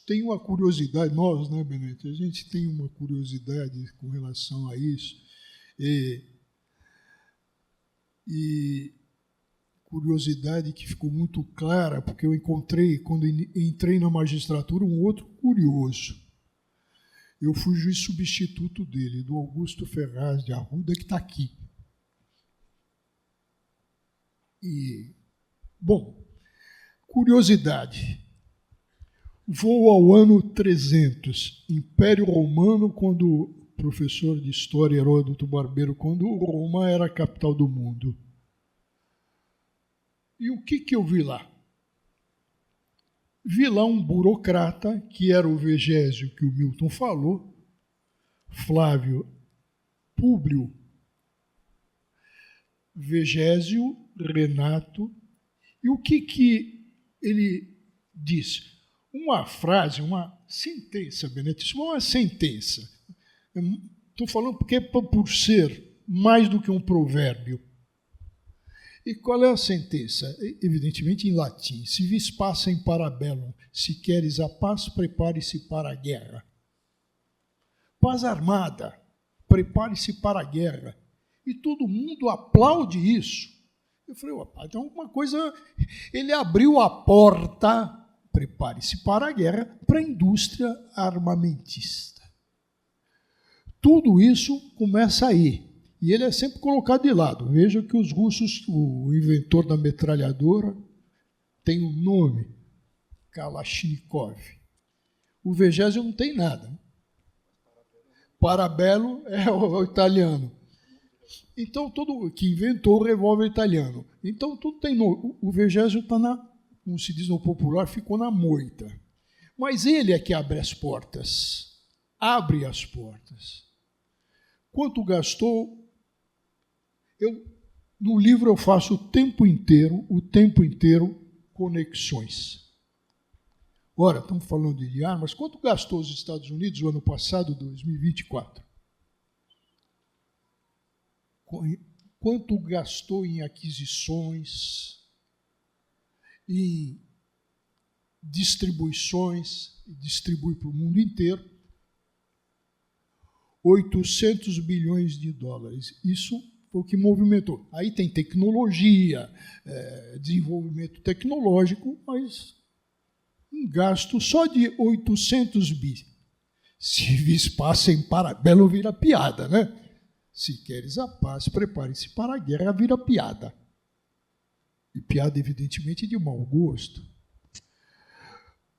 Speaker 3: tem uma curiosidade, nós, né, Benedito? A gente tem uma curiosidade com relação a isso. E curiosidade que ficou muito clara, porque eu encontrei, quando entrei na magistratura, um outro curioso. Eu fui juiz substituto dele, do Augusto Ferraz de Arruda, que está aqui. Bom, curiosidade. Vou ao ano 300, Império Romano, quando o professor de História, Heródoto Barbeiro, quando Roma era a capital do mundo. E o que eu vi lá? Vi lá um burocrata, que era o Vegésio, que o Milton falou, Flávio Públio Vegésio Renato. E o que ele disse? Uma frase, uma sentença, Benedito, isso é uma sentença. Estou falando porque é por ser mais do que um provérbio. E qual é a sentença? Evidentemente em latim. Si vis pacem para bellum, se queres a paz, prepare-se para a guerra. Paz armada, prepare-se para a guerra. E todo mundo aplaude isso. Eu falei, então alguma coisa... Ele abriu a porta, prepare-se para a guerra, para a indústria armamentista. Tudo isso começa aí. E ele é sempre colocado de lado. Veja que os russos, o inventor da metralhadora, tem um nome, Kalashnikov. O Vegésio não tem nada. Parabelo é o italiano. Então, todo que inventou o revólver italiano. Então, tudo tem nome. O Vegésio está como se diz no popular, ficou na moita. Mas ele é que abre as portas. Abre as portas. Quanto gastou? No livro eu faço o tempo inteiro, conexões. Ora, estamos falando de armas. Quanto gastou os Estados Unidos no ano passado, 2024? Quanto gastou em aquisições, em distribuições, distribui para o mundo inteiro? 800 bilhões de dólares. Isso foi o que movimentou. Aí tem tecnologia, desenvolvimento tecnológico, mas um gasto só de 800 bi. Se vis passem para belo, vira piada, né? Se queres a paz, prepare-se para a guerra, vira piada. E piada, evidentemente, de mau gosto.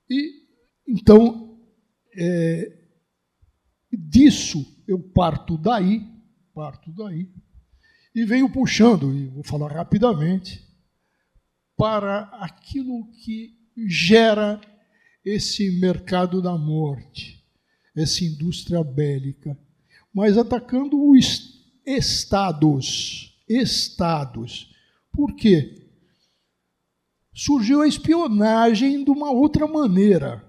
Speaker 3: E, então, disso eu parto daí, e venho puxando, e vou falar rapidamente, para aquilo que gera esse mercado da morte, essa indústria bélica, mas atacando os estados. Por quê? surgiu a espionagem de uma outra maneira.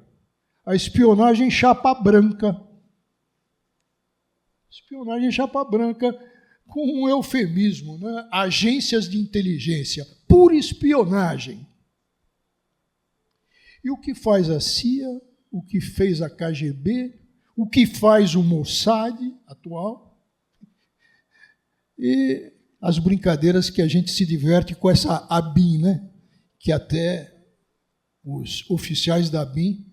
Speaker 3: A espionagem chapa branca. Espionagem chapa branca com um eufemismo, né? Agências de inteligência, pura espionagem. E o que faz a CIA, o que fez a KGB, o que faz o Mossad atual, e as brincadeiras que a gente se diverte com essa ABIN, né? Que até os oficiais da ABIN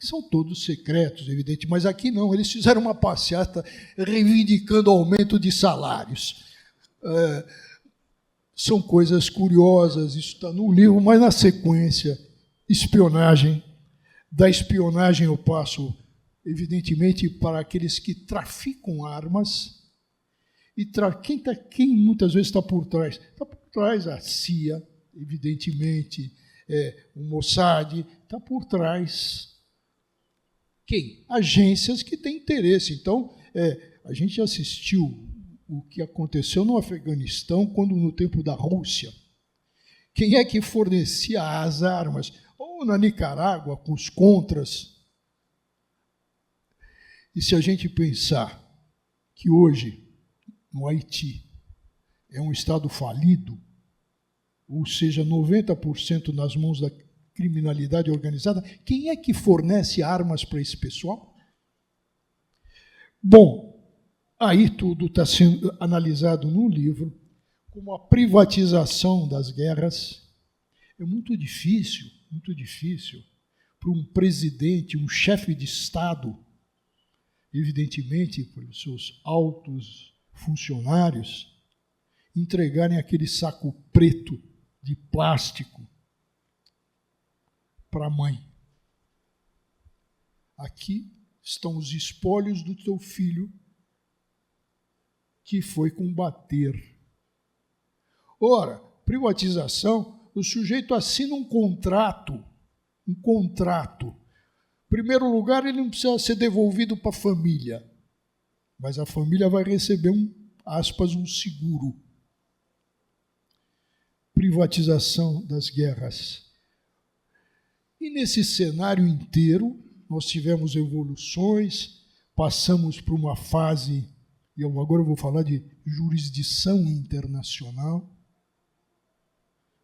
Speaker 3: são todos secretos, evidente, mas aqui não, eles fizeram uma passeata reivindicando aumento de salários. São coisas curiosas, isso está no livro, mas na sequência, espionagem. Da espionagem eu passo, evidentemente, para aqueles que traficam armas, e quem muitas vezes está por trás? Está por trás a CIA, evidentemente, o Mossad, está por trás. Quem? Agências que têm interesse. Então, a gente assistiu o que aconteceu no Afeganistão, quando no tempo da Rússia. Quem é que fornecia as armas? Ou na Nicarágua, com os contras. E se a gente pensar que hoje, no Haiti, é um Estado falido, ou seja, 90% nas mãos da criminalidade organizada, quem é que fornece armas para esse pessoal? Bom, aí tudo está sendo analisado no livro, como a privatização das guerras. É muito difícil para um presidente, um chefe de Estado, evidentemente, para os seus altos funcionários, entregarem aquele saco preto de plástico para a mãe. Aqui estão os espólios do teu filho que foi combater. Ora, privatização, o sujeito assina um contrato. Em primeiro lugar, ele não precisa ser devolvido para a família, mas a família vai receber um seguro. Privatização das guerras. E nesse cenário inteiro, nós tivemos evoluções, passamos por uma fase, e agora eu vou falar de jurisdição internacional,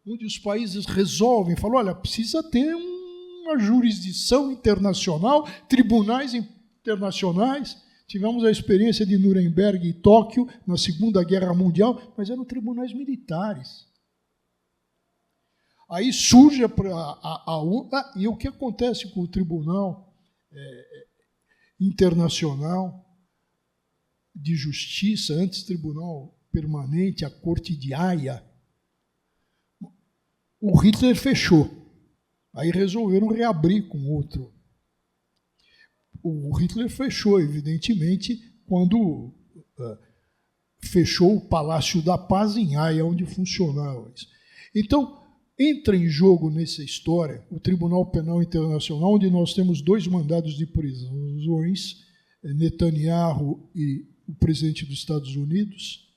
Speaker 3: onde os países resolvem, falam, olha, precisa ter uma jurisdição internacional, tribunais internacionais. Tivemos a experiência de Nuremberg e Tóquio na Segunda Guerra Mundial, mas eram tribunais militares. Aí surge e o que acontece com o Tribunal Internacional de Justiça, antes Tribunal Permanente, a Corte de Haia, o Hitler fechou. Aí resolveram reabrir com outro. O Hitler fechou, evidentemente, quando fechou o Palácio da Paz em Haia, onde funcionava isso. Então, entra em jogo nessa história o Tribunal Penal Internacional, onde nós temos 2 mandados de prisões, Netanyahu e o presidente dos Estados Unidos,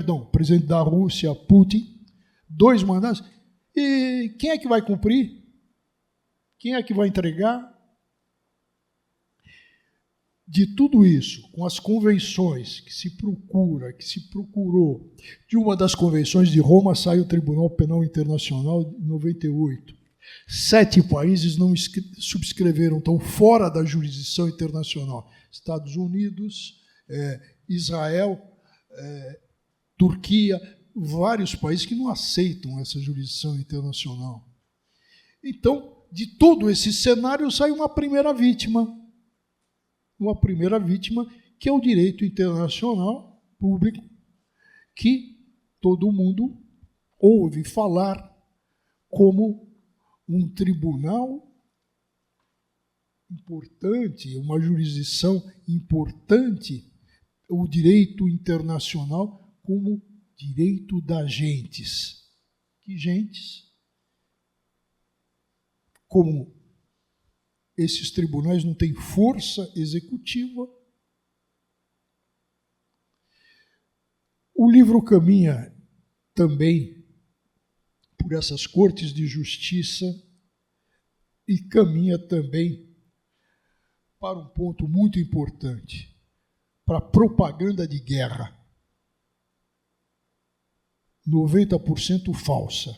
Speaker 3: o presidente da Rússia, Putin, 2 mandados. E quem é que vai cumprir? Quem é que vai entregar? De tudo isso, com as convenções que se procurou, de uma das convenções de Roma sai o Tribunal Penal Internacional em 98. 7 países não subscreveram, estão fora da jurisdição internacional. Estados Unidos, Israel, Turquia, vários países que não aceitam essa jurisdição internacional. Então, de todo esse cenário sai uma primeira vítima, que é o direito internacional público, que todo mundo ouve falar como um tribunal importante, uma jurisdição importante, o direito internacional como direito das gentes. Que gentes? Como esses tribunais não têm força executiva, o livro caminha também por essas cortes de justiça e caminha também para um ponto muito importante, para a propaganda de guerra. 90% falsa.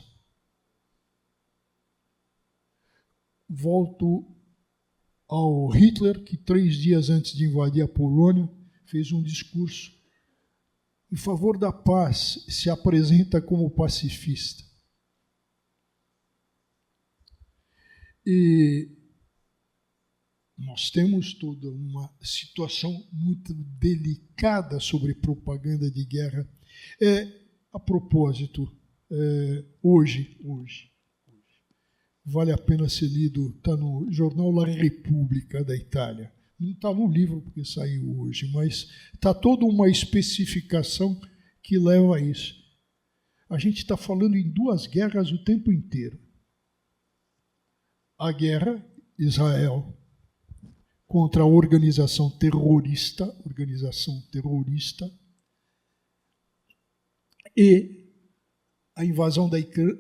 Speaker 3: Volto ao Hitler, que 3 dias antes de invadir a Polônia, fez um discurso em favor da paz, se apresenta como pacifista. E nós temos toda uma situação muito delicada sobre propaganda de guerra. A propósito, hoje, vale a pena ser lido, está no jornal La Repubblica da Itália. Não está no livro porque saiu hoje, mas está toda uma especificação que leva a isso. A gente está falando em 2 guerras o tempo inteiro. A guerra, Israel, contra a organização terrorista, e a invasão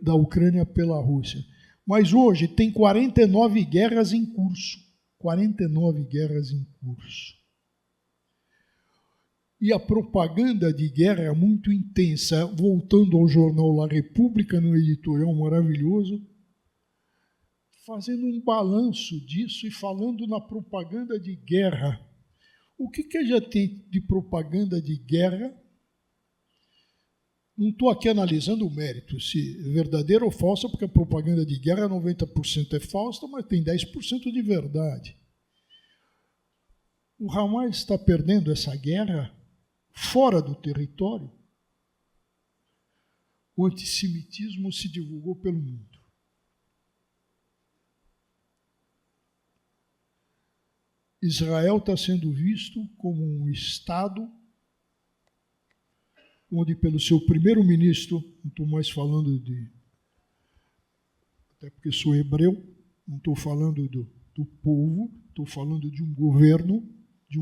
Speaker 3: da Ucrânia pela Rússia. Mas hoje tem 49 guerras em curso. 49 guerras em curso. E a propaganda de guerra é muito intensa. Voltando ao jornal La Repubblica, no editorial maravilhoso, fazendo um balanço disso e falando na propaganda de guerra. O que já tem de propaganda de guerra? Não estou aqui analisando o mérito, se é verdadeira ou falsa, porque a propaganda de guerra 90% é falsa, mas tem 10% de verdade. O Hamas está perdendo essa guerra fora do território. O antissemitismo se divulgou pelo mundo. Israel está sendo visto como um Estado onde, pelo seu primeiro-ministro, não estou mais falando até porque sou hebreu, não estou falando do povo, estou falando de um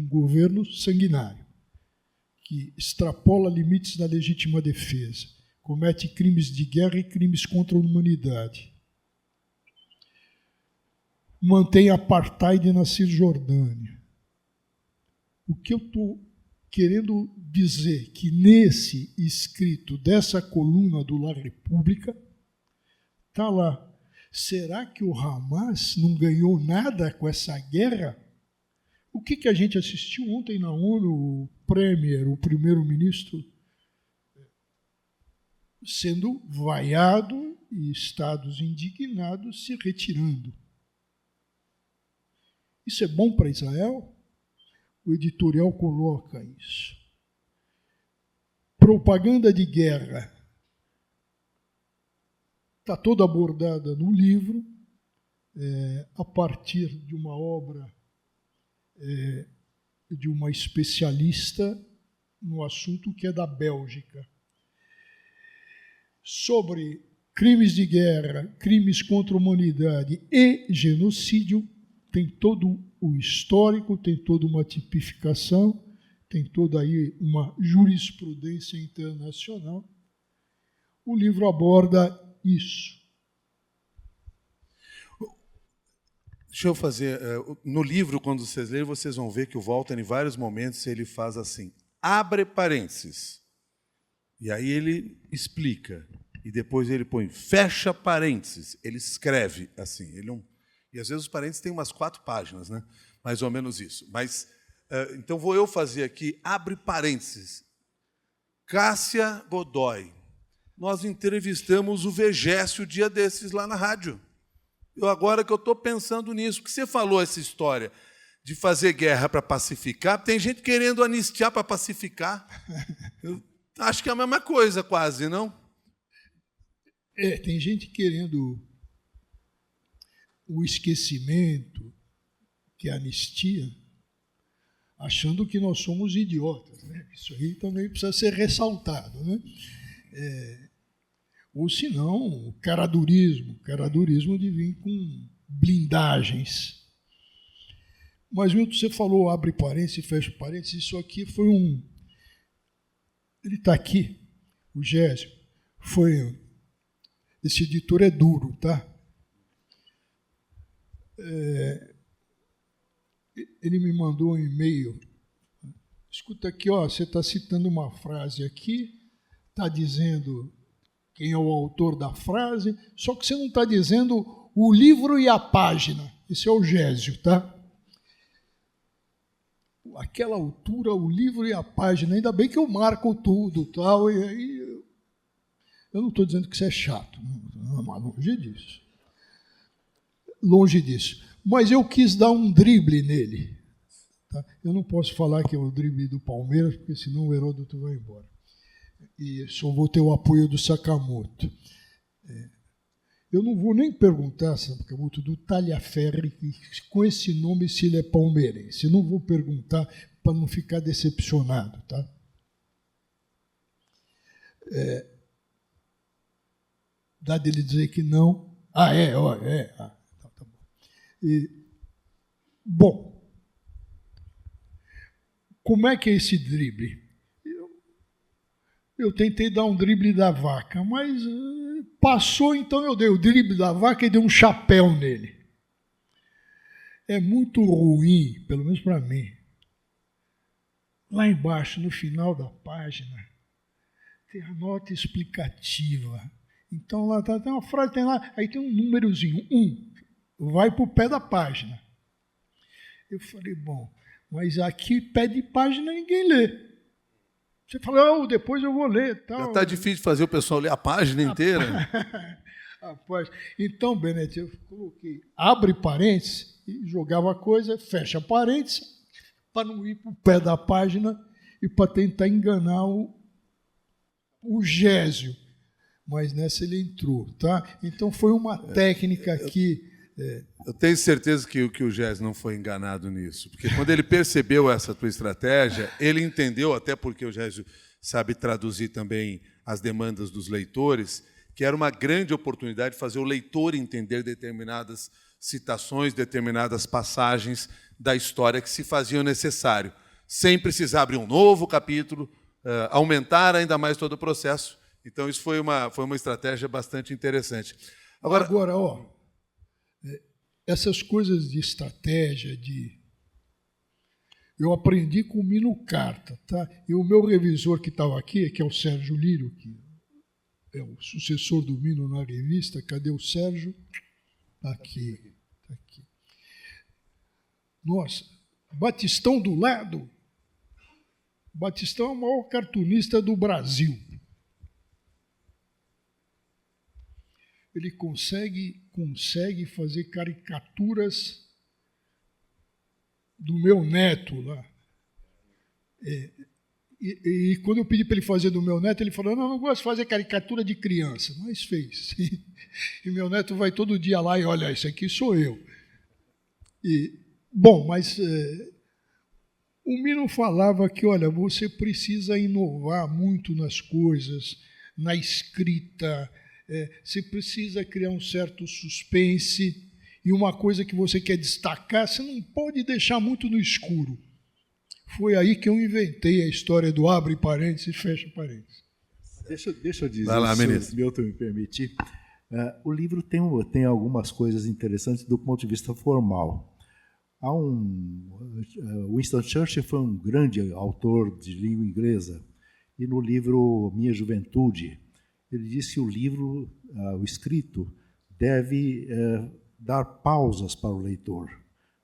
Speaker 3: governo sanguinário, que extrapola limites da legítima defesa, comete crimes de guerra e crimes contra a humanidade, mantém apartheid na Cisjordânia. O que eu estou querendo dizer que nesse escrito dessa coluna do La Repubblica está lá, será que o Hamas não ganhou nada com essa guerra? O que a gente assistiu ontem na ONU, o Premier, o primeiro-ministro, sendo vaiado e estados indignados se retirando. Isso é bom para Israel? O editorial coloca isso. Propaganda de guerra está toda abordada no livro, a partir de uma obra de uma especialista no assunto que é da Bélgica. Sobre crimes de guerra, crimes contra a humanidade e genocídio, tem todo o histórico, tem toda uma tipificação, tem toda aí uma jurisprudência internacional. O livro aborda isso.
Speaker 2: Deixa eu fazer... No livro, quando vocês lerem, vocês vão ver que o Walter, em vários momentos, ele faz assim, abre parênteses. E aí ele explica. E depois ele põe fecha parênteses. Ele escreve assim. E às vezes os parênteses têm umas 4 páginas, né? Mais ou menos isso. Mas, então vou eu fazer aqui, abre parênteses. Cássia Godoy. Nós entrevistamos o Vegésio dia desses lá na rádio. Agora que eu estou pensando nisso, porque você falou essa história de fazer guerra para pacificar, tem gente querendo anistiar para pacificar. Eu acho que é a mesma coisa quase, não?
Speaker 3: Tem gente querendo o esquecimento, que é a anistia, achando que nós somos idiotas, né? Isso aí também precisa ser ressaltado, né? Ou senão, caradurismo de vir com blindagens. Mas, Milton, você falou, abre parênteses e fecha parênteses, isso aqui foi ele está aqui, o Gésio, foi Esse editor é duro, tá? Ele me mandou um e-mail. Escuta aqui, ó, você está citando uma frase aqui, está dizendo quem é o autor da frase, só que você não está dizendo o livro e a página. Esse é o Gésio, tá? Aquela altura, o livro e a página, ainda bem que eu marco tudo, tal, e aí eu não estou dizendo que isso é chato, não, longe disso. Longe disso. Mas eu quis dar um drible nele. Tá? Eu não posso falar que é o drible do Palmeiras, porque senão o Heródoto vai embora. E só vou ter o apoio do Sakamoto. Eu não vou nem perguntar, Sakamoto, do Talhaferri, com esse nome, se ele é palmeirense. Eu não vou perguntar para não ficar decepcionado. Tá? Dá dele dizer que não. Tá bom. Bom, como é que é esse drible? Eu tentei dar um drible da vaca, mas passou, então eu dei o drible da vaca e dei um chapéu nele. É muito ruim, pelo menos para mim. Lá embaixo, no final da página, tem a nota explicativa. Então, lá tem uma frase, tem lá, aí tem um númerozinho, 1, vai para o pé da página. Eu falei, bom, mas aqui, pé de página, ninguém lê. Você fala, depois eu vou ler. Tal.
Speaker 2: Já está difícil fazer o pessoal ler a página inteira.
Speaker 3: Rapaz, então, Benete, eu coloquei, abre parênteses, e jogava a coisa, fecha parênteses, para não ir para o pé da página e para tentar enganar o Gésio. Mas nessa ele entrou, tá? Então foi uma técnica que...
Speaker 2: Eu tenho certeza que o Gésio não foi enganado nisso, porque quando ele percebeu essa tua estratégia, ele entendeu, até porque o Gésio sabe traduzir também as demandas dos leitores, que era uma grande oportunidade de fazer o leitor entender determinadas citações, determinadas passagens da história que se faziam necessário, sem precisar abrir um novo capítulo, aumentar ainda mais todo o processo. Então, isso foi uma estratégia bastante interessante.
Speaker 3: Agora, essas coisas de estratégia, eu aprendi com o Mino Carta, tá? E o meu revisor que estava aqui, que é o Sérgio Lírio, que é o sucessor do Mino na revista, cadê o Sérgio? Está aqui. Nossa, Batistão do lado. Batistão é o maior cartunista do Brasil. Ele consegue fazer caricaturas do meu neto lá. E quando eu pedi para ele fazer do meu neto, ele falou, não gosto de fazer caricatura de criança. Mas fez. E meu neto vai todo dia lá e olha, isso aqui sou eu. Mas o Mino falava que, olha, você precisa inovar muito nas coisas, na escrita, você precisa criar um certo suspense e uma coisa que você quer destacar, você não pode deixar muito no escuro. Foi aí que eu inventei a história do abre parênteses e fecha parênteses.
Speaker 4: Deixa eu dizer,
Speaker 2: vai lá,
Speaker 4: se Milton me permitir. O livro tem algumas coisas interessantes do ponto de vista formal. Winston Churchill foi um grande autor de língua inglesa, e no livro Minha Juventude, ele disse que o livro, o escrito, deve dar pausas para o leitor,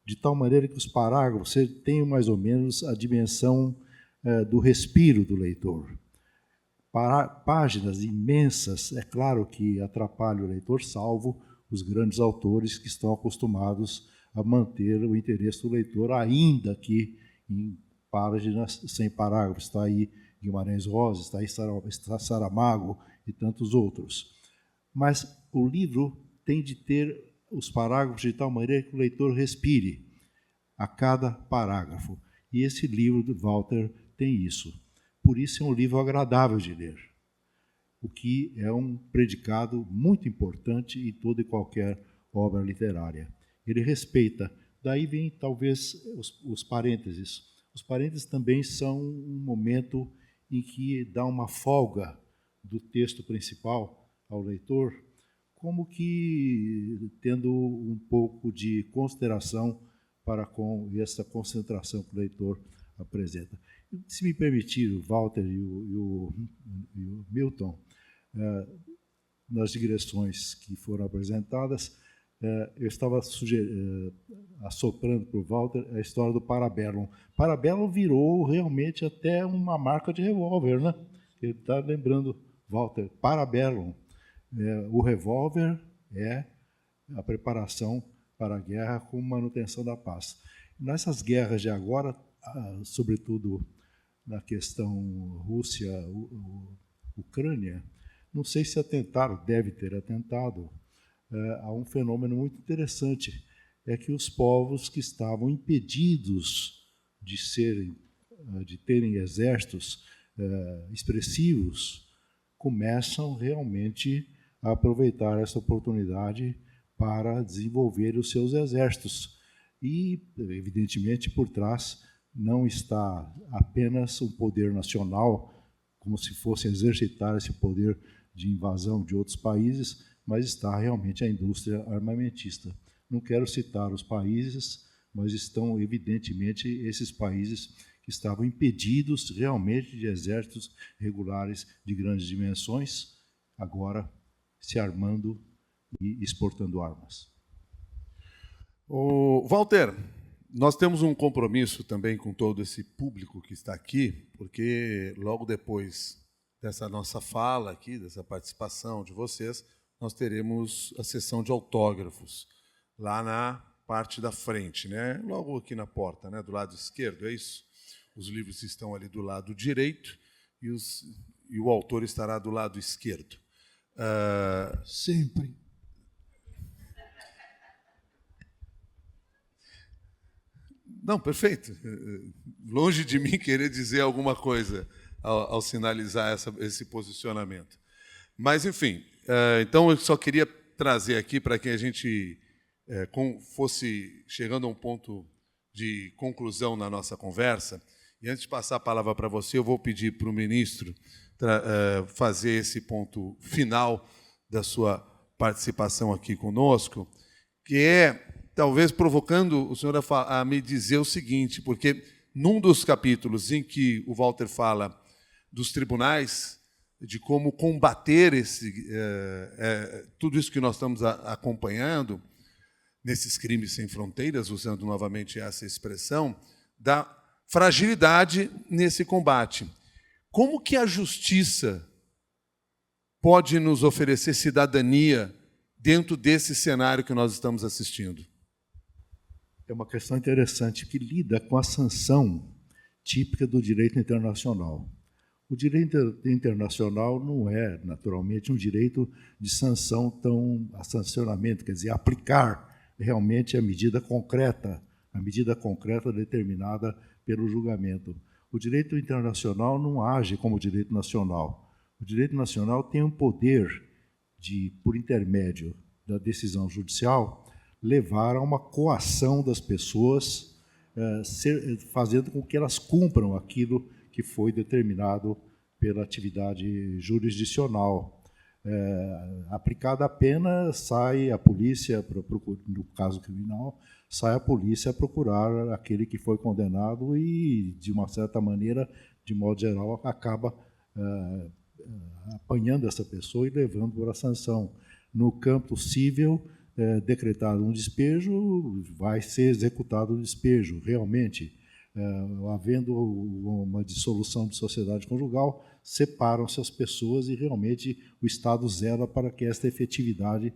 Speaker 4: de tal maneira que os parágrafos tenham mais ou menos a dimensão do respiro do leitor. Páginas imensas, é claro que atrapalham o leitor, salvo os grandes autores que estão acostumados a manter o interesse do leitor, ainda que em páginas sem parágrafos. Está aí Guimarães Rosa, está aí Saramago e tantos outros. Mas o livro tem de ter os parágrafos de tal maneira que o leitor respire a cada parágrafo. E esse livro do Walter tem isso. Por isso é um livro agradável de ler, o que é um predicado muito importante em toda e qualquer obra literária. Ele respeita. Daí vem, talvez, os parênteses. Os parênteses também são um momento em que dá uma folga do texto principal ao leitor, como que tendo um pouco de consideração para com essa concentração que o leitor apresenta. Se me permitir, o Walter e o Milton, nas digressões que foram apresentadas, eu estava assoprando para o Walter a história do Parabellum. Parabellum virou realmente até uma marca de revólver, né? Ele está lembrando, Walter, Parabellum. O revólver é a preparação para a guerra com manutenção da paz. Nessas guerras de agora, sobretudo na questão Rússia-Ucrânia, não sei se atentaram, deve ter atentado, há um fenômeno muito interessante, é que os povos que estavam impedidos de terem exércitos expressivos começam realmente a aproveitar essa oportunidade para desenvolver os seus exércitos. E, evidentemente, por trás não está apenas um poder nacional, como se fosse exercitar esse poder de invasão de outros países, mas está realmente a indústria armamentista. Não quero citar os países, mas estão, evidentemente, esses países que estavam impedidos realmente de exércitos regulares de grandes dimensões, agora se armando e exportando armas.
Speaker 2: Walter, nós temos um compromisso também com todo esse público que está aqui, porque logo depois dessa nossa fala aqui, dessa participação de vocês, nós teremos a sessão de autógrafos, lá na parte da frente, né? Logo aqui na porta, né? Do lado esquerdo, é isso? Os livros estão ali do lado direito e o autor estará do lado esquerdo.
Speaker 3: Sempre.
Speaker 2: Não, perfeito. Longe de mim querer dizer alguma coisa ao sinalizar esse posicionamento. Mas, enfim, então eu só queria trazer aqui para que a gente fosse chegando a um ponto de conclusão na nossa conversa. E antes de passar a palavra para você, eu vou pedir para o ministro fazer esse ponto final da sua participação aqui conosco, que é, talvez, provocando o senhor a me dizer o seguinte, porque num dos capítulos em que o Walter fala dos tribunais, de como combater tudo isso que nós estamos acompanhando, nesses crimes sem fronteiras, usando novamente essa expressão, da fragilidade nesse combate. Como que a justiça pode nos oferecer cidadania dentro desse cenário que nós estamos assistindo?
Speaker 4: É uma questão interessante que lida com a sanção típica do direito internacional. O direito internacional não é, naturalmente, um direito de sancionamento, quer dizer, aplicar realmente a medida concreta determinada pelo julgamento. O direito internacional não age como o direito nacional. O direito nacional tem um poder de, por intermédio da decisão judicial, levar a uma coação das pessoas, fazendo com que elas cumpram aquilo que foi determinado pela atividade jurisdicional. Aplicada a pena, sai a polícia, no caso criminal, sai a polícia a procurar aquele que foi condenado e, de uma certa maneira, de modo geral, acaba apanhando essa pessoa e levando para a sanção. No campo civil, decretado um despejo, vai ser executado o despejo, realmente. Havendo uma dissolução de sociedade conjugal, separam-se as pessoas e realmente o Estado zela para que esta efetividade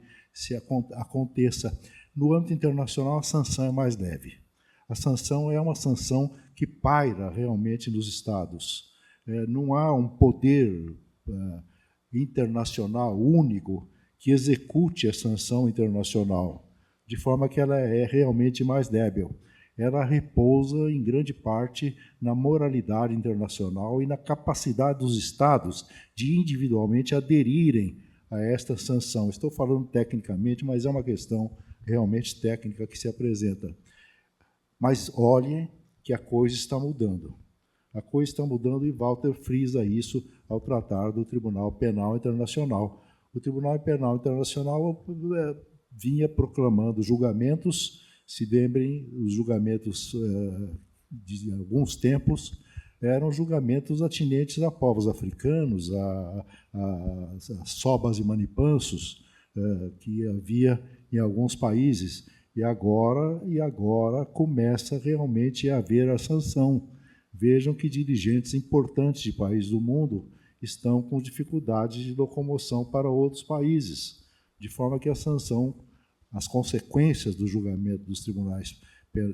Speaker 4: aconteça. No âmbito internacional, a sanção é mais leve. A sanção é uma sanção que paira realmente nos Estados. Não há um poder internacional único que execute a sanção internacional, de forma que ela é realmente mais débil. Ela repousa, em grande parte, na moralidade internacional e na capacidade dos Estados de individualmente aderirem a esta sanção. Estou falando tecnicamente, mas é uma questão realmente técnica que se apresenta. Mas olhem que a coisa está mudando. A coisa está mudando e Walter frisa isso ao tratar do Tribunal Penal Internacional. o Tribunal Penal Internacional vinha proclamando julgamentos, se lembrem, os julgamentos de alguns tempos eram julgamentos atinentes a povos africanos, a sobas e manipansos, que havia em alguns países. E agora começa realmente a haver a sanção. Vejam que dirigentes importantes de países do mundo estão com dificuldades de locomoção para outros países, de forma que a sanção, as consequências do julgamento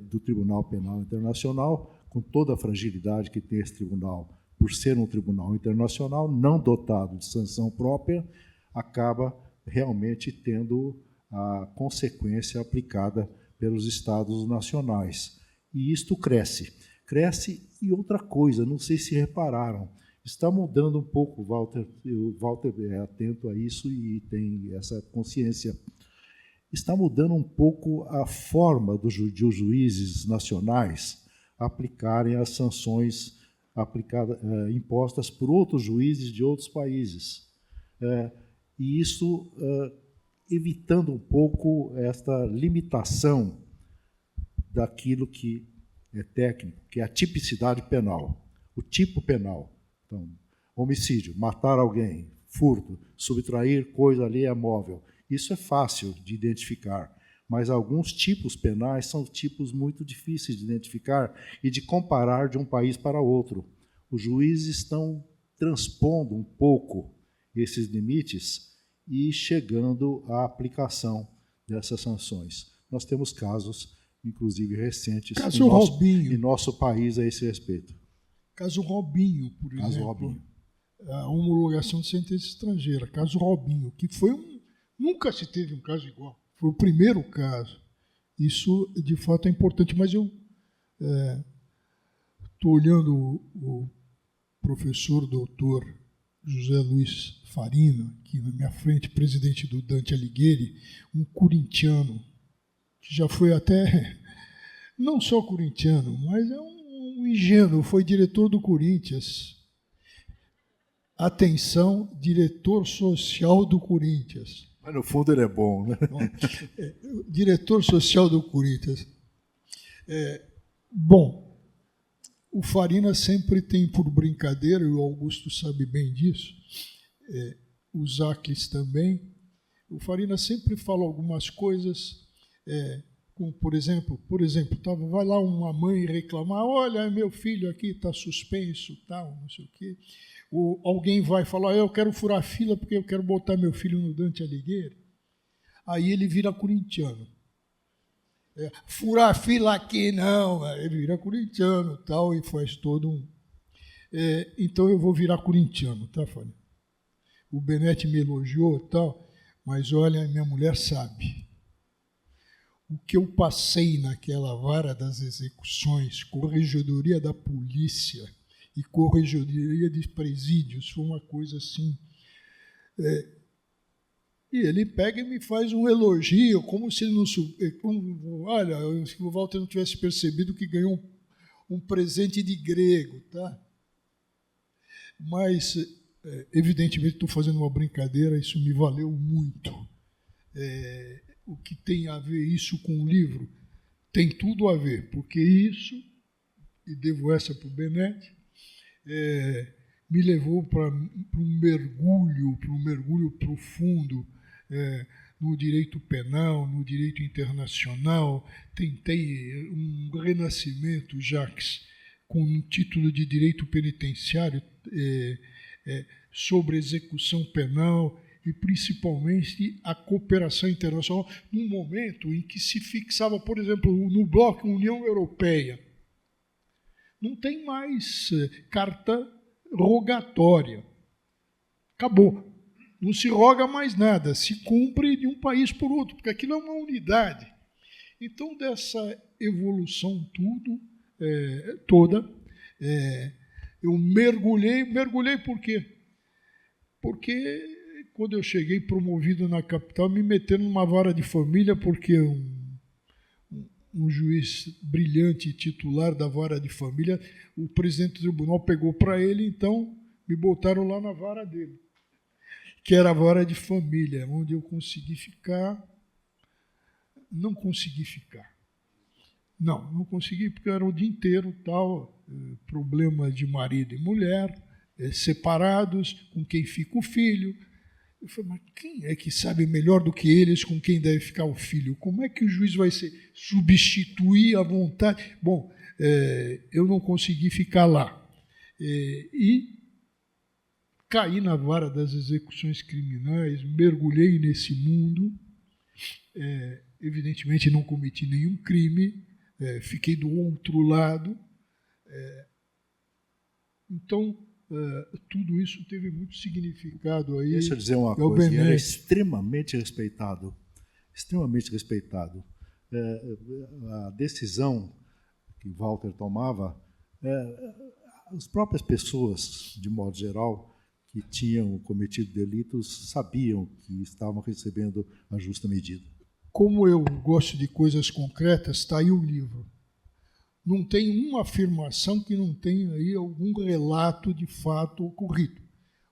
Speaker 4: do Tribunal Penal Internacional, com toda a fragilidade que tem esse tribunal, por ser um tribunal internacional não dotado de sanção própria, acaba realmente tendo a consequência aplicada pelos Estados nacionais. E isto cresce. Cresce e outra coisa, não sei se repararam, está mudando um pouco, o Walter é atento a isso e tem essa consciência. Está mudando um pouco a forma dos juízes nacionais aplicarem as sanções impostas por outros juízes de outros países. E isso evitando um pouco esta limitação daquilo que é técnico, que é a tipicidade penal, o tipo penal. Então, homicídio, matar alguém, furto, subtrair coisa alheia móvel, isso é fácil de identificar, mas alguns tipos penais são tipos muito difíceis de identificar e de comparar de um país para outro. Os juízes estão transpondo um pouco esses limites e chegando à aplicação dessas sanções. Nós temos casos, inclusive recentes, em nosso país a esse respeito.
Speaker 3: Caso Robinho, por exemplo.
Speaker 4: Caso Robinho.
Speaker 3: A homologação de sentença estrangeira. Caso Robinho, que foi nunca se teve um caso igual. Foi o primeiro caso. Isso, de fato, é importante. Mas eu estou olhando o professor doutor José Luiz Farina, aqui na minha frente, presidente do Dante Alighieri, um corintiano, que já foi até, não só corintiano, mas é um ingênuo, foi diretor do Corinthians. Atenção, diretor social do Corinthians.
Speaker 4: Mas, no fundo, ele é bom, né?
Speaker 3: Diretor social do Corinthians. Bom, o Farina sempre tem por brincadeira, e o Augusto sabe bem disso, o Zacles também, o Farina sempre fala algumas coisas, como, por exemplo, vai lá uma mãe reclamar, olha, meu filho aqui está suspenso, tal, não sei o quê. Ou alguém vai falar, eu quero furar fila porque eu quero botar meu filho no Dante Alighieri. Aí ele vira corintiano. Furar fila aqui não, ele vira corintiano tal, e faz todo um... então eu vou virar corintiano, tá, Fábio? O Benetti me elogiou tal, mas olha, minha mulher sabe. O que eu passei naquela vara das execuções, corregedoria da polícia e corregedoria de presídios, foi uma coisa assim... E ele pega e me faz um elogio, como se ele não... olha, se o Walter não tivesse percebido que ganhou um presente de grego, tá? Mas, evidentemente, estou fazendo uma brincadeira, isso me valeu muito. O que tem a ver isso com o livro? Tem tudo a ver, porque isso, e devo essa para o Benetti, me levou para um mergulho profundo no direito penal, no direito internacional. Tentei um renascimento, Jacques, com um título de direito penitenciário sobre execução penal e, principalmente, a cooperação internacional, num momento em que se fixava, por exemplo, no bloco União Europeia. Não tem mais carta rogatória. Acabou. Não se roga mais nada, se cumpre de um país por outro, porque aquilo é uma unidade. Então, dessa evolução toda, eu mergulhei por quê? Porque quando eu cheguei promovido na capital, me meteram numa vara de família, porque um juiz brilhante titular da vara de família, o presidente do tribunal pegou para ele, então me botaram lá na vara dele. que era a vara de família, onde eu consegui ficar. Não consegui ficar. Não consegui, porque era o dia inteiro tal, problema de marido e mulher, separados, com quem fica o filho. Eu falei, mas quem é que sabe melhor do que eles com quem deve ficar o filho? Como é que o juiz vai substituir a vontade? Bom, eu não consegui ficar lá. E caí na vara das execuções criminais, mergulhei nesse mundo. Evidentemente não cometi nenhum crime, fiquei do outro lado. Então, tudo isso teve muito significado aí.
Speaker 4: Deixa eu dizer uma coisa, ele era extremamente respeitado. Extremamente respeitado. A decisão que Walter tomava, as próprias pessoas, de modo geral, que tinham cometido delitos, sabiam que estavam recebendo a justa medida.
Speaker 3: Como eu gosto de coisas concretas, está aí o livro. Não tem uma afirmação que não tenha aí algum relato de fato ocorrido.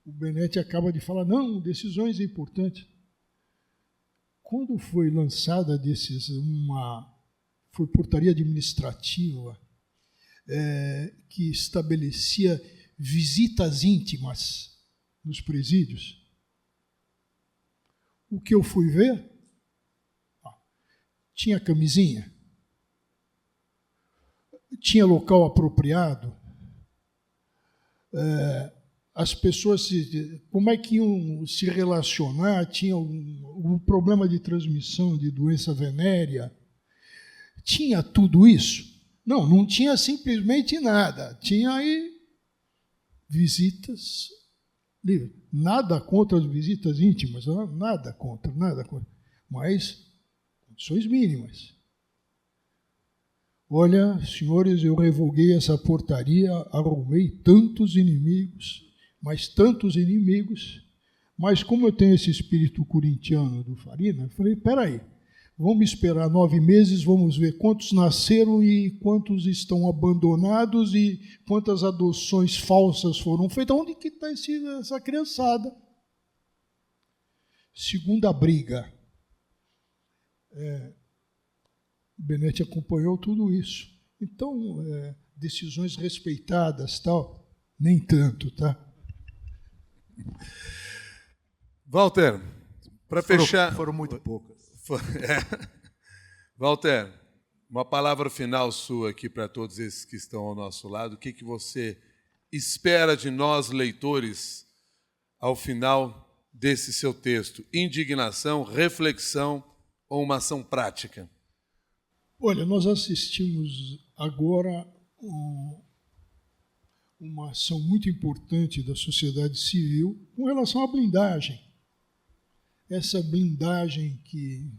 Speaker 3: O Benetti acaba de falar, não, decisões importantes. Quando foi lançada a decisão, foi portaria administrativa que estabelecia visitas íntimas nos presídios, o que eu fui ver, tinha camisinha, tinha local apropriado, as pessoas, como é que iam se relacionar, tinha um problema de transmissão de doença venérea, tinha tudo isso? Não tinha simplesmente nada, tinha aí visitas livres. Nada contra as visitas íntimas, nada contra, mas condições mínimas. Olha, senhores, eu revoguei essa portaria, arrumei tantos inimigos, mas como eu tenho esse espírito corintiano do Farina, eu falei, peraí, vamos esperar 9 meses, vamos ver quantos nasceram e quantos estão abandonados e quantas adoções falsas foram feitas. Onde que está essa criançada? Segunda briga. Benetti acompanhou tudo isso. Então, decisões respeitadas, tal, nem tanto, tá?
Speaker 2: Walter, para fechar...
Speaker 4: Foram muito poucas.
Speaker 2: Walter, uma palavra final sua aqui para todos esses que estão ao nosso lado. O que você espera de nós, leitores, ao final desse seu texto? Indignação, reflexão ou uma ação prática?
Speaker 3: Olha, nós assistimos agora uma ação muito importante da sociedade civil com relação à blindagem. Essa blindagem que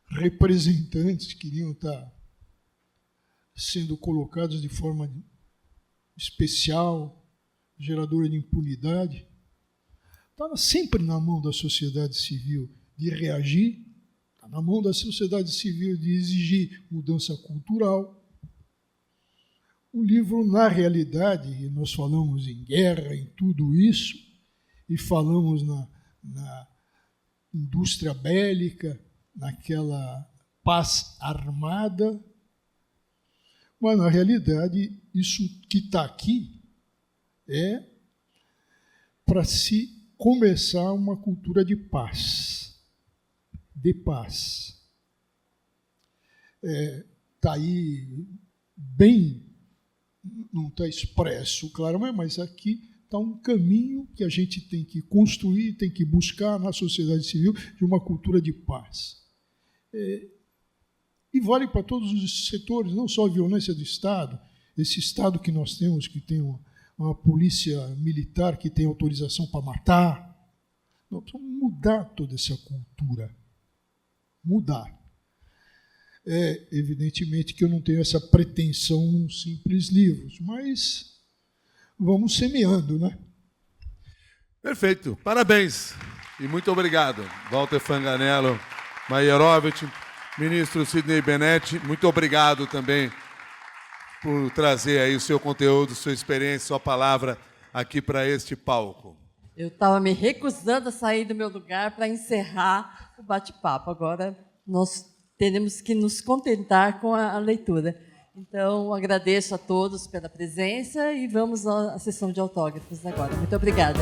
Speaker 3: representantes queriam estar sendo colocados de forma especial, geradora de impunidade, estava sempre na mão da sociedade civil de reagir, está na mão da sociedade civil de exigir mudança cultural. O livro, na realidade, nós falamos em guerra, em tudo isso, e falamos na indústria bélica, naquela paz armada, mas, na realidade, isso que está aqui é para se começar uma cultura de paz. Está aí bem, não está expresso, claro, mas aqui está um caminho que a gente tem que construir, tem que buscar na sociedade civil de uma cultura de paz. E vale para todos os setores, não só a violência do Estado, esse Estado que nós temos, que tem uma polícia militar que tem autorização para matar. Nós precisamos mudar toda essa cultura. Mudar. Evidentemente que eu não tenho essa pretensão num simples livro, mas vamos semeando, né?
Speaker 2: Perfeito. Parabéns. E muito obrigado, Walter Fanganello Maierovitch, ministro Sidney Benetti. Muito obrigado também por trazer aí o seu conteúdo, sua experiência, sua palavra aqui para este palco.
Speaker 1: Eu estava me recusando a sair do meu lugar para encerrar o bate-papo. Agora nós teremos que nos contentar com a leitura. Então, agradeço a todos pela presença e vamos à sessão de autógrafos agora. Muito obrigada.